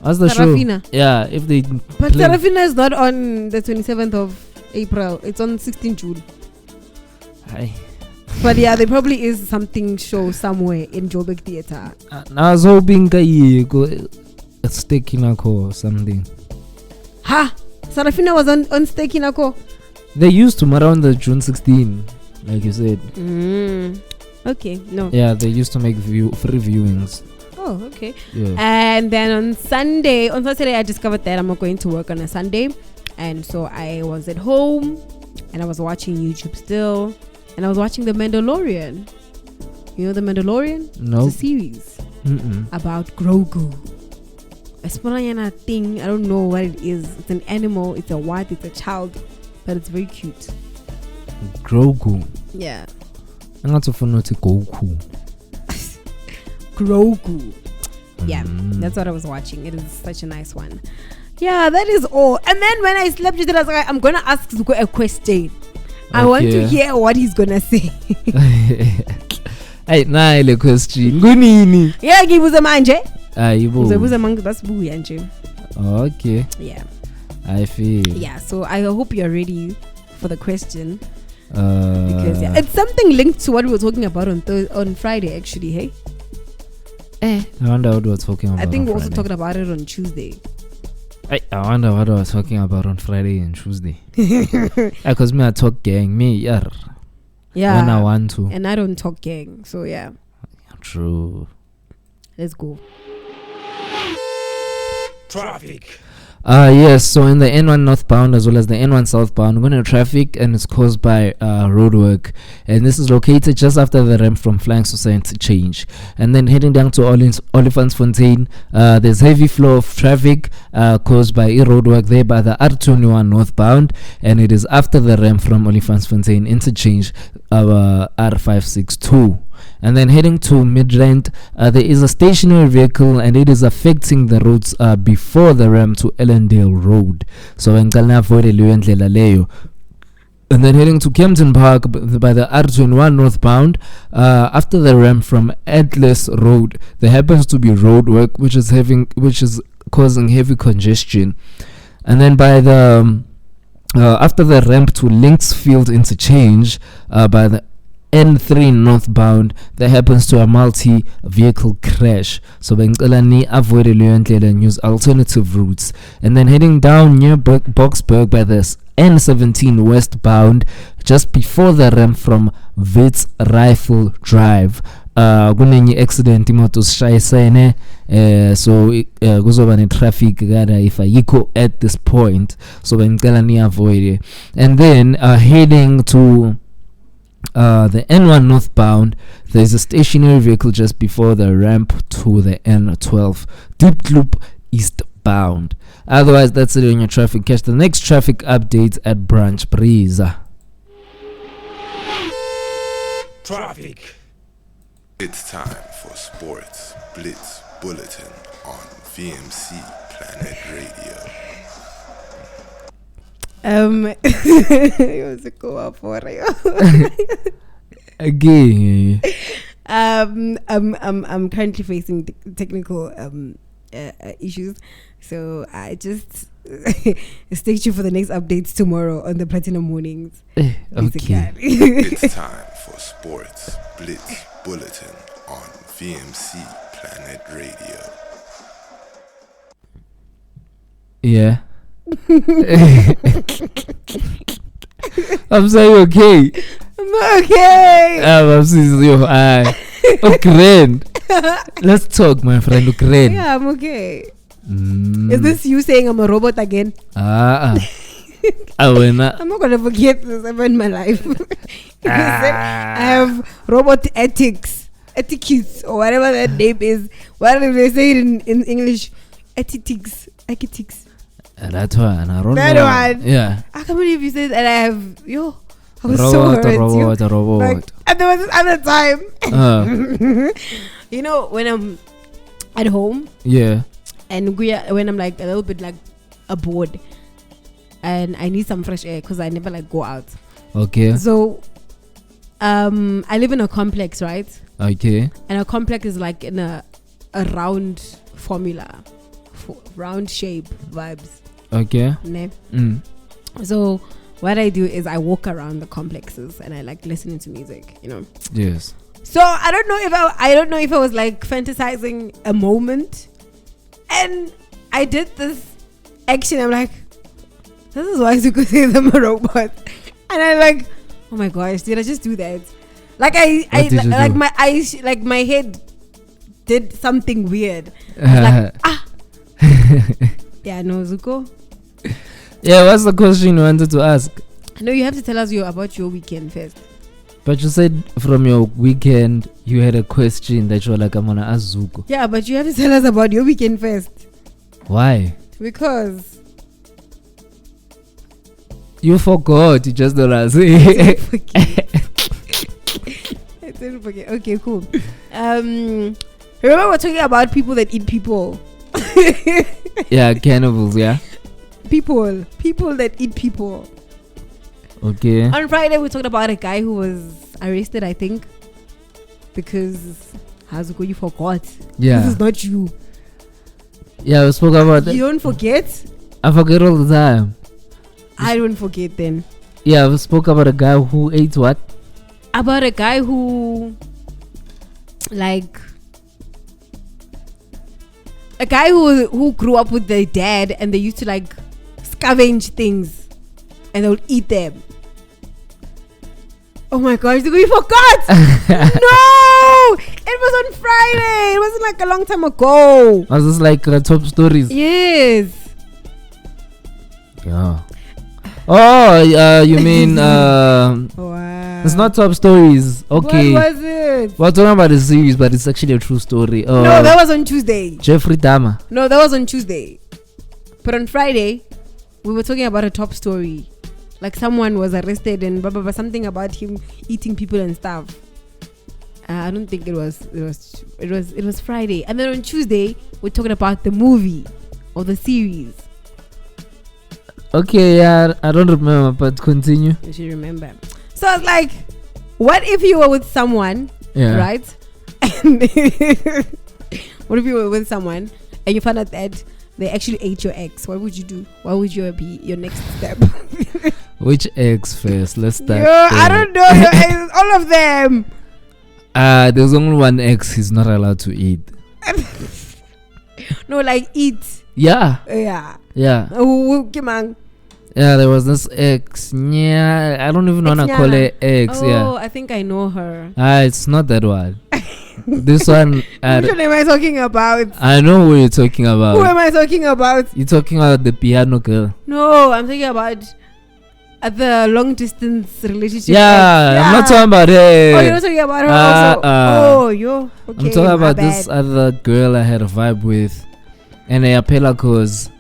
What's the Sarafina. show? Yeah, if they. But play- Sarafina is not on the 27th of April. It's on 16th June. Hi. But yeah, there probably is something show somewhere in Joburg Theatre. I was hoping you go a steak in a car or something. Ha! Sarafina was on Stake in Ako. They used to around the June 16, like you said. Okay, no. Yeah, they used to make free viewings. Oh, okay. Yeah. And then on Saturday, I discovered that I'm not going to work on a Sunday. And so I was at home and I was watching YouTube still. And I was watching The Mandalorian. You know The Mandalorian? No. It's a series Mm-mm. about Grogu. A small thing. I don't know what it is. It's an animal. It's a what? It's a child. But it's very cute. Grogu. Yeah. I'm not so fun to Goku. Grogu. Yeah, that's what I was watching. It is such a nice one. Yeah, that is all. And then when I slept, I was like, I'm gonna ask Zuko a question. I want to hear what he's gonna say. Hey, now the question. Gunini. Yeah, ngibuza manje. Ayibo. Ngibuza manje basibuya nje. Okay. Yeah. I feel. Yeah, so I hope you're ready for the question. Uh, Because yeah, it's something linked to what we were talking about on Friday actually, hey? I wonder what we're talking about. I think on we also Friday. talked about it on Tuesday. I wonder what I was talking about on Friday and Tuesday. Because me, I talk gang. Me, yeah. Yeah. When I want to. And I don't talk gang. So yeah. True. Let's go. Traffic. Yes, so in the N1 northbound as well as the N1 southbound, we're going to traffic and it's caused by road work. And this is located just after the ramp from Flying Society change. And then heading down to Olifantsfontein, there's heavy flow of traffic caused by road work there by the R21 northbound. And it is after the ramp from Olifantsfontein interchange R562. And then heading to Midrand, there is a stationary vehicle and it is affecting the roads before the ramp to Ellendale Road. So ngicela avoid leyo ndlela leyo. And then heading to Kempton Park by the R21 northbound, after the ramp from Atlas Road, there happens to be road work which is causing heavy congestion. And then by the after the ramp to Linksfield interchange by the N3 northbound, there happens to a multi-vehicle crash. So bengicela ni avoid leyo ndlela and use alternative routes. And then heading down near Boksburg by the N17 westbound, just before the ramp from Wits Rifle Drive, kunenye accident imoto zishayisene, so kuzoba ne traffic kada if ayikho at this point. So bengicela ni avoid it. And then heading to the N1 northbound, there's a stationary vehicle just before the ramp to the N12 Deep Loop eastbound. Otherwise, that's it on your traffic. Catch the next traffic updates at Branch Breeze. Traffic. It's time for Sports Blitz Bulletin on VMC Planet Radio. It was a go for you. Again. I'm currently facing technical issues, so I just stay tuned for the next updates tomorrow on the Platinum Mornings. Okay. It's time for Sports Blitz Bulletin on VMC Planet Radio. Yeah. I'm saying okay. I'm okay. I'm saying yo, okay. Let's talk, my friend. Okay. Yeah, I'm okay. Is this you saying I'm a robot again? I'm not gonna forget this ever in my life. I have robot etiquettes or whatever that name is. What do they say it in English? Ethics. That one, I don't that know. One. Yeah. I can't believe you said that. I was so hurt. Robot. Like, and there was this other time. You know, when I'm at home. Yeah. And when I'm like a little bit like bored, and I need some fresh air because I never like go out. Okay. So, I live in a complex, right? Okay. And a complex is like in a round formula, round shape vibes. Okay. Ne? So what I do is I walk around the complexes and I like listening to music, you know. Yes. So I don't know if I was like fantasizing a moment, and I did this action. I'm like, this is why you could say I'm a robot, and I'm like, oh my gosh, did I just do that? Like my head did something weird. Like, yeah, no, Zuko. Yeah, what's the question you wanted to ask? No, you have to tell us about your weekend first. But you said from your weekend you had a question that you were like, I'm gonna ask Zuko. Yeah, but you have to tell us about your weekend first. Why? Because you forgot. You just don't ask. I didn't forget. Okay, cool. Remember we're talking about people that eat people. Yeah, cannibals. Yeah. People that eat people. Okay. On Friday we talked about a guy who was arrested, I think, because Hazuko, you forgot. Yeah. This is not you. Yeah, we spoke about that. You don't forget? I forget all the time. I don't forget then. Yeah, we spoke about a guy who ate what? About a guy who, like, a guy who grew up with their dad and they used to like scavenge things and they would eat them. Oh my gosh, we forgot! No! It was on Friday. It wasn't like a long time ago. Was this like top stories? Yes. Yeah. Oh, you mean Wow. it's not top stories. Okay. What was it? We're talking about a series, but it's actually a true story. No, that was on Tuesday. Jeffrey Dahmer. No, that was on Tuesday. But on Friday, we were talking about a top story. Like someone was arrested and blah blah blah, something about him eating people and stuff. I don't think it was Friday. And then on Tuesday, we're talking about the movie or the series. Okay, yeah, I don't remember, but continue. You should remember. So I was like, what if you were with someone, Yeah. right? And what if you were with someone and you found out that they actually ate your ex? What would you do? What would be your next step? Which ex first? Let's start. I don't know your exes, all of them. There's only one ex he's not allowed to eat. No, like eat. Yeah. Yeah. Come on. Yeah, there was this ex. Yeah, I don't even want to call her ex. Oh, Yeah. I think I know her. It's not that one. This one. Which one am I talking about? I know who you're talking about. Who am I talking about? You're talking about the piano girl. No, I'm talking about the long distance relationship. Yeah, I'm not talking about her. Oh, you're not talking about her also. Okay. I'm talking about this other girl I had a vibe with. And I apela cause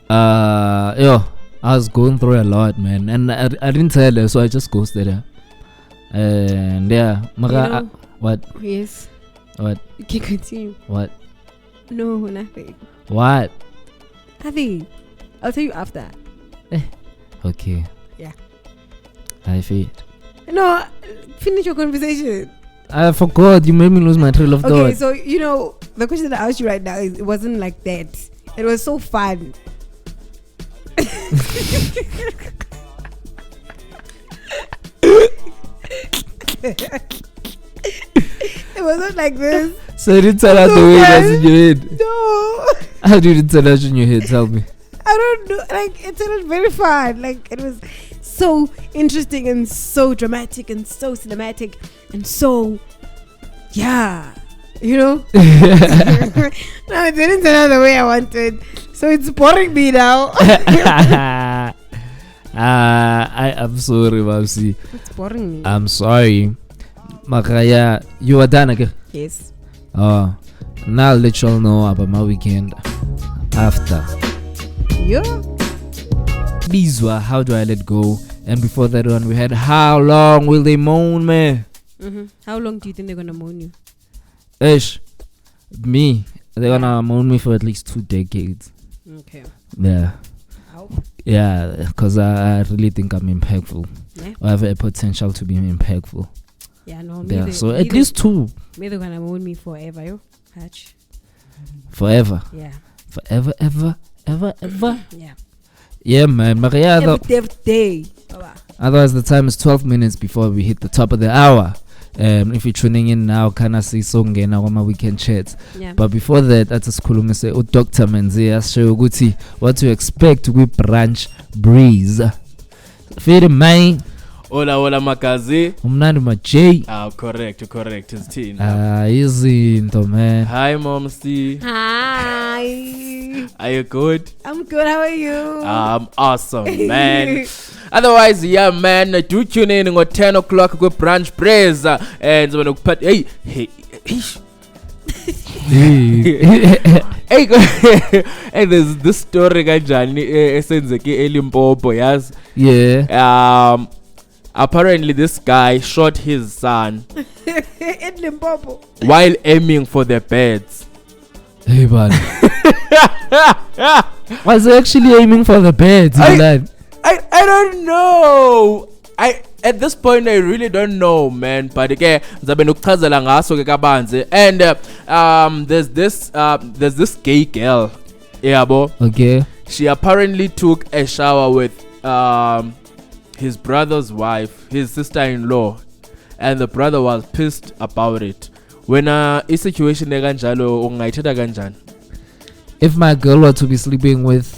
I was going through a lot, man. And I didn't tell her, so I just ghosted her. And yeah, what? Yes. What? You can continue. What? No, nothing. What? Nothing. I'll tell you after. Okay. Yeah. I feel. No, finish your conversation. I forgot. You made me lose my trail of thought. Okay, so the question that I asked you right now it wasn't like that. It was so fun. It wasn't like this. So you didn't tell her the way it was in your head? No. How did you tell her in your head? Tell me. I don't know. Like, it sounded very fun. Like, it was so interesting and so dramatic and so cinematic and so, yeah. No, it didn't turn out the way I wanted. So it's boring me now. I am sorry, Mopsy. It's boring me. I'm sorry. Makaya, you are done again? Yes. Now I'll let y'all know about my weekend after. Yeah. Bizwa, how do I let go? And before that one, we had how long will they moan me? Mm-hmm. How long do you think they're gonna moan you? Ish, me, they're gonna moan me for at least 2 decades. Okay. Yeah. How? Yeah, because I really think I'm impactful. Yeah. I have a potential to be impactful. Yeah, no. Yeah, so at least 2. Maybe they're gonna moan me forever, yo. Hatch. Forever. Yeah. Forever, ever, ever, ever. Yeah. Yeah, man. Maria, Every day. otherwise, the time is 12 minutes before we hit the top of the hour. If you're tuning in now, can I see song again on my weekend chats? Yeah. But before that, that's a school say Dr. Menzi asho ukuthi what to expect with Branch Breeze. Feel mine. Hola makazi. Umnandi ma J. Correct. It's Tina. Izinto man. Hi Momsi. Hi. Are you good? I'm good. How are you? I'm awesome, man. Otherwise, yeah, man, do tune in at 10 o'clock with Branch Breeze. And so hey. Hey, there's this story kanjani esenzeke eLimpopo, yes. Yeah. Apparently this guy shot his son In Limpopo. while aiming for the beds. Hey man. Was he actually aiming for the beds? I don't know. At this point I really don't know, man. But again, zabe nokuchazela ngaso ke kabanzi. And there's this gay girl. Yabo. Okay. She apparently took a shower with his brother's wife, his sister-in-law, and the brother was pissed about it. When situation kanjalo ungayithatha kanjani? if my girl were to be sleeping with,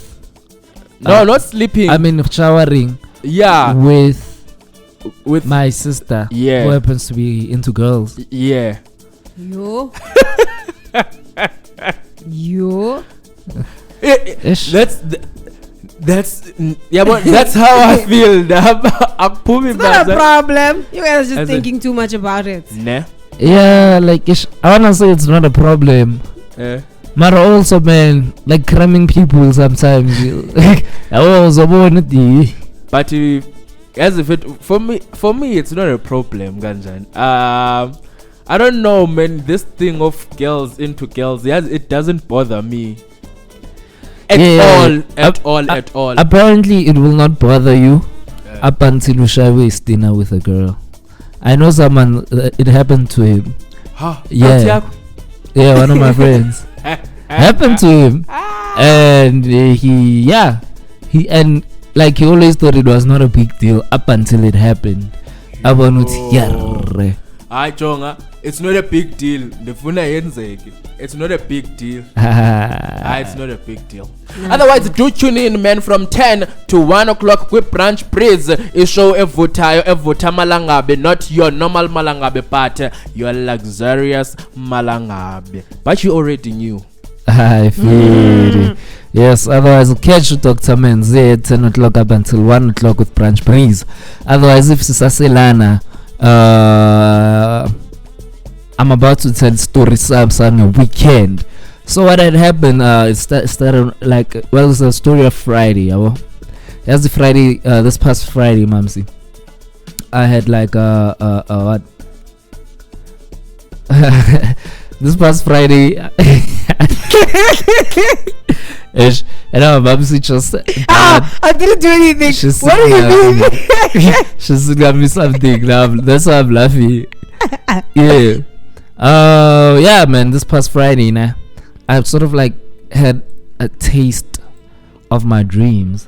No, not sleeping. I mean showering yeah, with with my sister, Yeah. who happens to be into girls. yeah. Yo. Yo. Ish. Yeah, but that's how I feel. It's not a problem. You guys are just thinking too much about it. Nah. Yeah, like ish. I wanna say it's not a problem. But also, man, like cramming people sometimes. Like, I was about it. But as if it for me, it's not a problem, Ganjan. I don't know, man. This thing of girls into girls, yes, it doesn't bother me at all. Apparently, it will not bother you up until you share with dinner with a girl. I know someone. It happened to him. Yeah, one of my friends. Happened to him, and he like he always thought it was not a big deal up until it happened. Hi, Jonga. It's not a big deal. It's not a big deal. It's not a big deal. Otherwise, do tune in, man, from 10 to 1 o'clock with Branch Breeze. Is show Evota Malangabe, not your normal Malangabe, but your luxurious Malangabe. But you already knew. I feel it. Yes, otherwise we'll catch you Dr. Menze at 10 o'clock up until 1 o'clock with Branch Breeze. Otherwise, if Sisaselana, I'm about to tell stories on a weekend. So what had happened, it started like, well, it's a story of Friday. That's the Friday, this past Friday, Mamsi. I had like what? This past Friday, and our Mamsi just I didn't do anything. What do you mean? She's got me something now. That's why I'm laughing. Yeah. Yeah, man. This past Friday, I've sort of like had a taste of my dreams.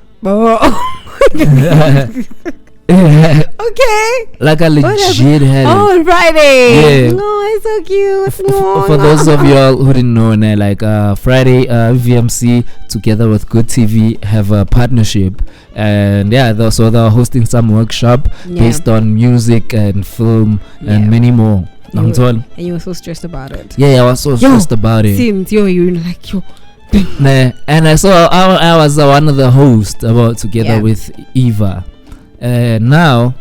Okay. Like I legit had it. Oh, on Friday. Yeah. No, it's so cute. For those of y'all who didn't know, like Friday, VMC together with Good TV have a partnership, and yeah, they're hosting some workshop based on music and film and many more. And you were so stressed about it. Yeah, I was so stressed about it. Since you were like yo. And I saw I was one of the hosts together with Eva. Now,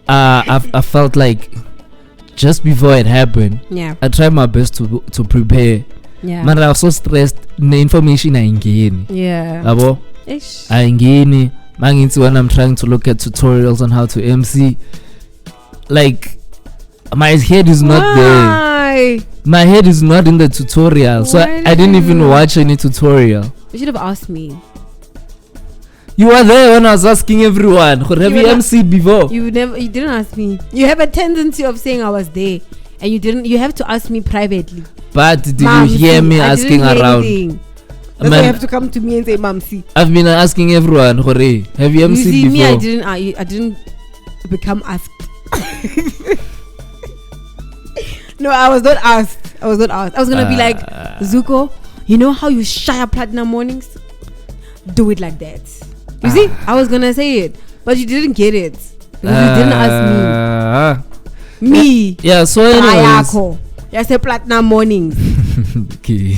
I felt like just before it happened, I tried my best to prepare. But I was so stressed. The information I gain. I gain when I'm trying to look at tutorials on how to MC. Like my head is not there. My head is not in the tutorial, so I didn't even watch any tutorial. You should have asked me. You were there when I was asking everyone. Have you MC'd before? You didn't ask me. You have a tendency of saying I was there, and you didn't. You have to ask me privately. But did you hear me asking around? That's why you have to come to me and say, "Mamsi." I've been asking everyone. Have you MC'd before? Me, I didn't become asked. No, I was not asked. I was gonna be like, Zuko, you know how you shy up platinum mornings? Do it like that. You see, I was gonna say it, but you didn't get it because you didn't ask me. Yeah. So anyways, I say platinum mornings. Okay.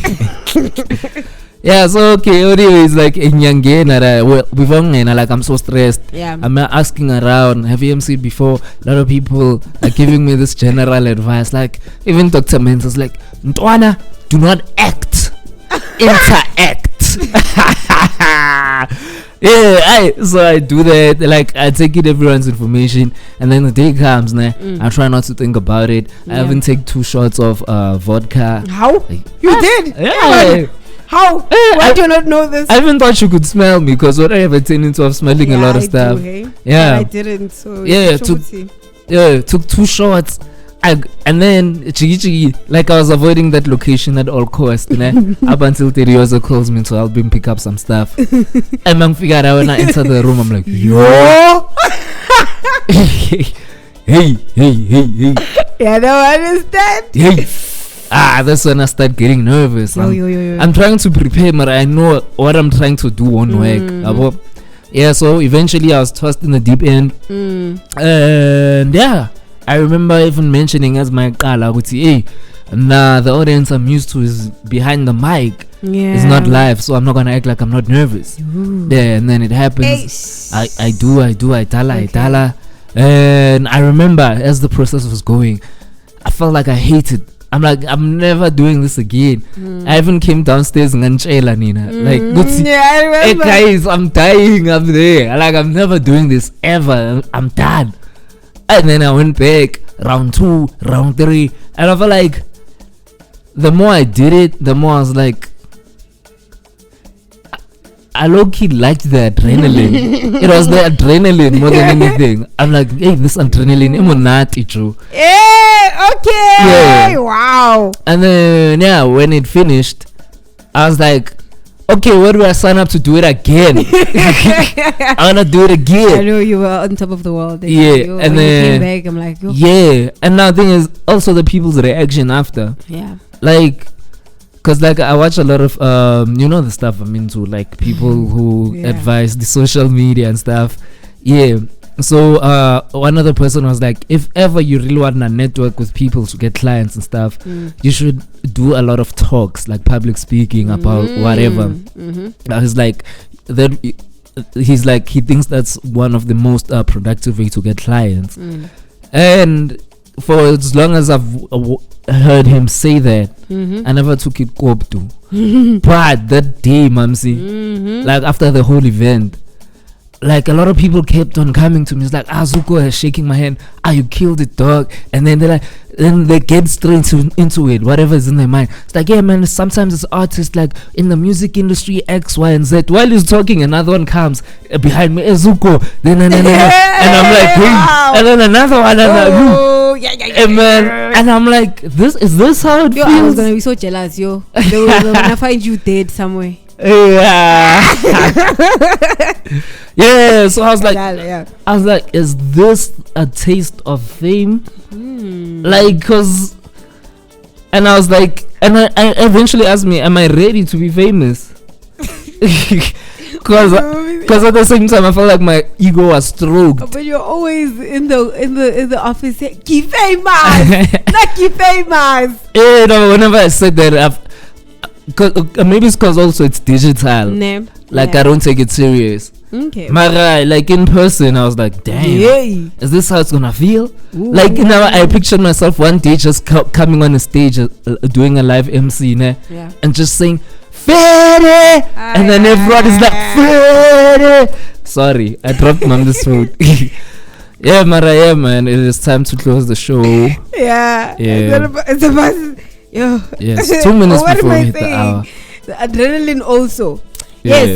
Yeah. So okay. Anyways, like in Yangena, like I'm so stressed. Yeah. I'm asking around. Have you MC'd before? A lot of people are giving me this general advice. Like even Dr. Menz is like, Ntwana, do not act, interact. So I do that. Like I take in everyone's information, and then the day comes, I try not to think about it. I even take 2 shots of vodka. How? You did? Yeah. How? Why do you not know this? I even thought you could smell me, because what I have a tendency of smelling a lot of stuff. Yeah, I didn't. So took 2 shots. And then like I was avoiding that location at all costs, up until Terioza calls me to help him pick up some stuff. And I figured out when I enter the room, I'm like, yo. hey. Yeah, I don't understand. Hey. that's when I start getting nervous. Yo. I'm trying to prepare, but I know what I'm trying to do won't work. Yeah, so eventually I was tossed in the deep end. And yeah, I remember even mentioning as my kala, hey, nah, the audience I'm used to is behind the mic. Yeah. It's not live, so I'm not gonna act like I'm not nervous. Yeah, and then it happens. I tala. And I remember as the process was going, I felt like I hated. I'm like, I'm never doing this again. I even came downstairs and Nina. Like, yeah, I hey remember. guys, I'm dying up there. Like, I'm never doing this ever. I'm done. And then I went back, round 2, round 3, and I felt like the more I did it, the more I was like, I low-key liked the adrenaline. It was the adrenaline more than anything. I'm like, hey, this adrenaline, I'm not true. Yeah, okay. Yeah. Wow. And then, yeah, when it finished, I was like, okay, where do I sign up to do it again? I want to do it I again. know you were on top of the world. Then. Yeah, You, and when you then- came back, I'm like, yo. Yeah, and now the thing is also the people's reaction after. Yeah. Like, because like I watch a lot of you know the stuff I'm into, like people who Yeah. advise the social media and stuff. Yeah, so one other person was like, if ever you really want to network with people to get clients and stuff, you should do a lot of talks, like public speaking about whatever. I was like, then he's like, he thinks that's one of the most productive way to get clients. And for as long as I've heard him say that, I never took it up to. But that day, Mamsi, like after the whole event, like a lot of people kept on coming to me. It's like, Zuko is shaking my hand. You killed it, dog. And then they're like, then they get straight into it, whatever is in their mind. It's like, yeah, man, sometimes it's artists like in the music industry, X, Y, and Z. While he's talking, another one comes behind me, Zuko. Then, and I'm like, Wow. and then another one, and I'm like, Oh, yeah. man, and I'm like, is this how it Yo, I was feels? gonna be so jealous, yo. They were gonna find you dead somewhere. Yeah. Yeah, so I was like, Yeah. is this a taste of fame? Like, cause, and I was like, and I eventually asked me, am I ready to be famous? Cause at the same time I felt like my ego was stroked. But you're always in the office saying, "Keep famous, not keep famous." Yeah, no, whenever I said that, maybe it's cause also it's digital. Like I don't take it serious. Okay. Like in person, I was like, damn, is this how it's gonna feel? Like now, I pictured myself one day just coming on a stage, doing a live MC, Yeah. and just saying, Fede! And then everyone is like, Fede! Sorry, I dropped on this food. Yeah, man, it is time to close the show. Yeah. Yeah. It's about, yo. Yes, 2 minutes What am before I we hit the saying? hour. The adrenaline also. Yeah. Yes.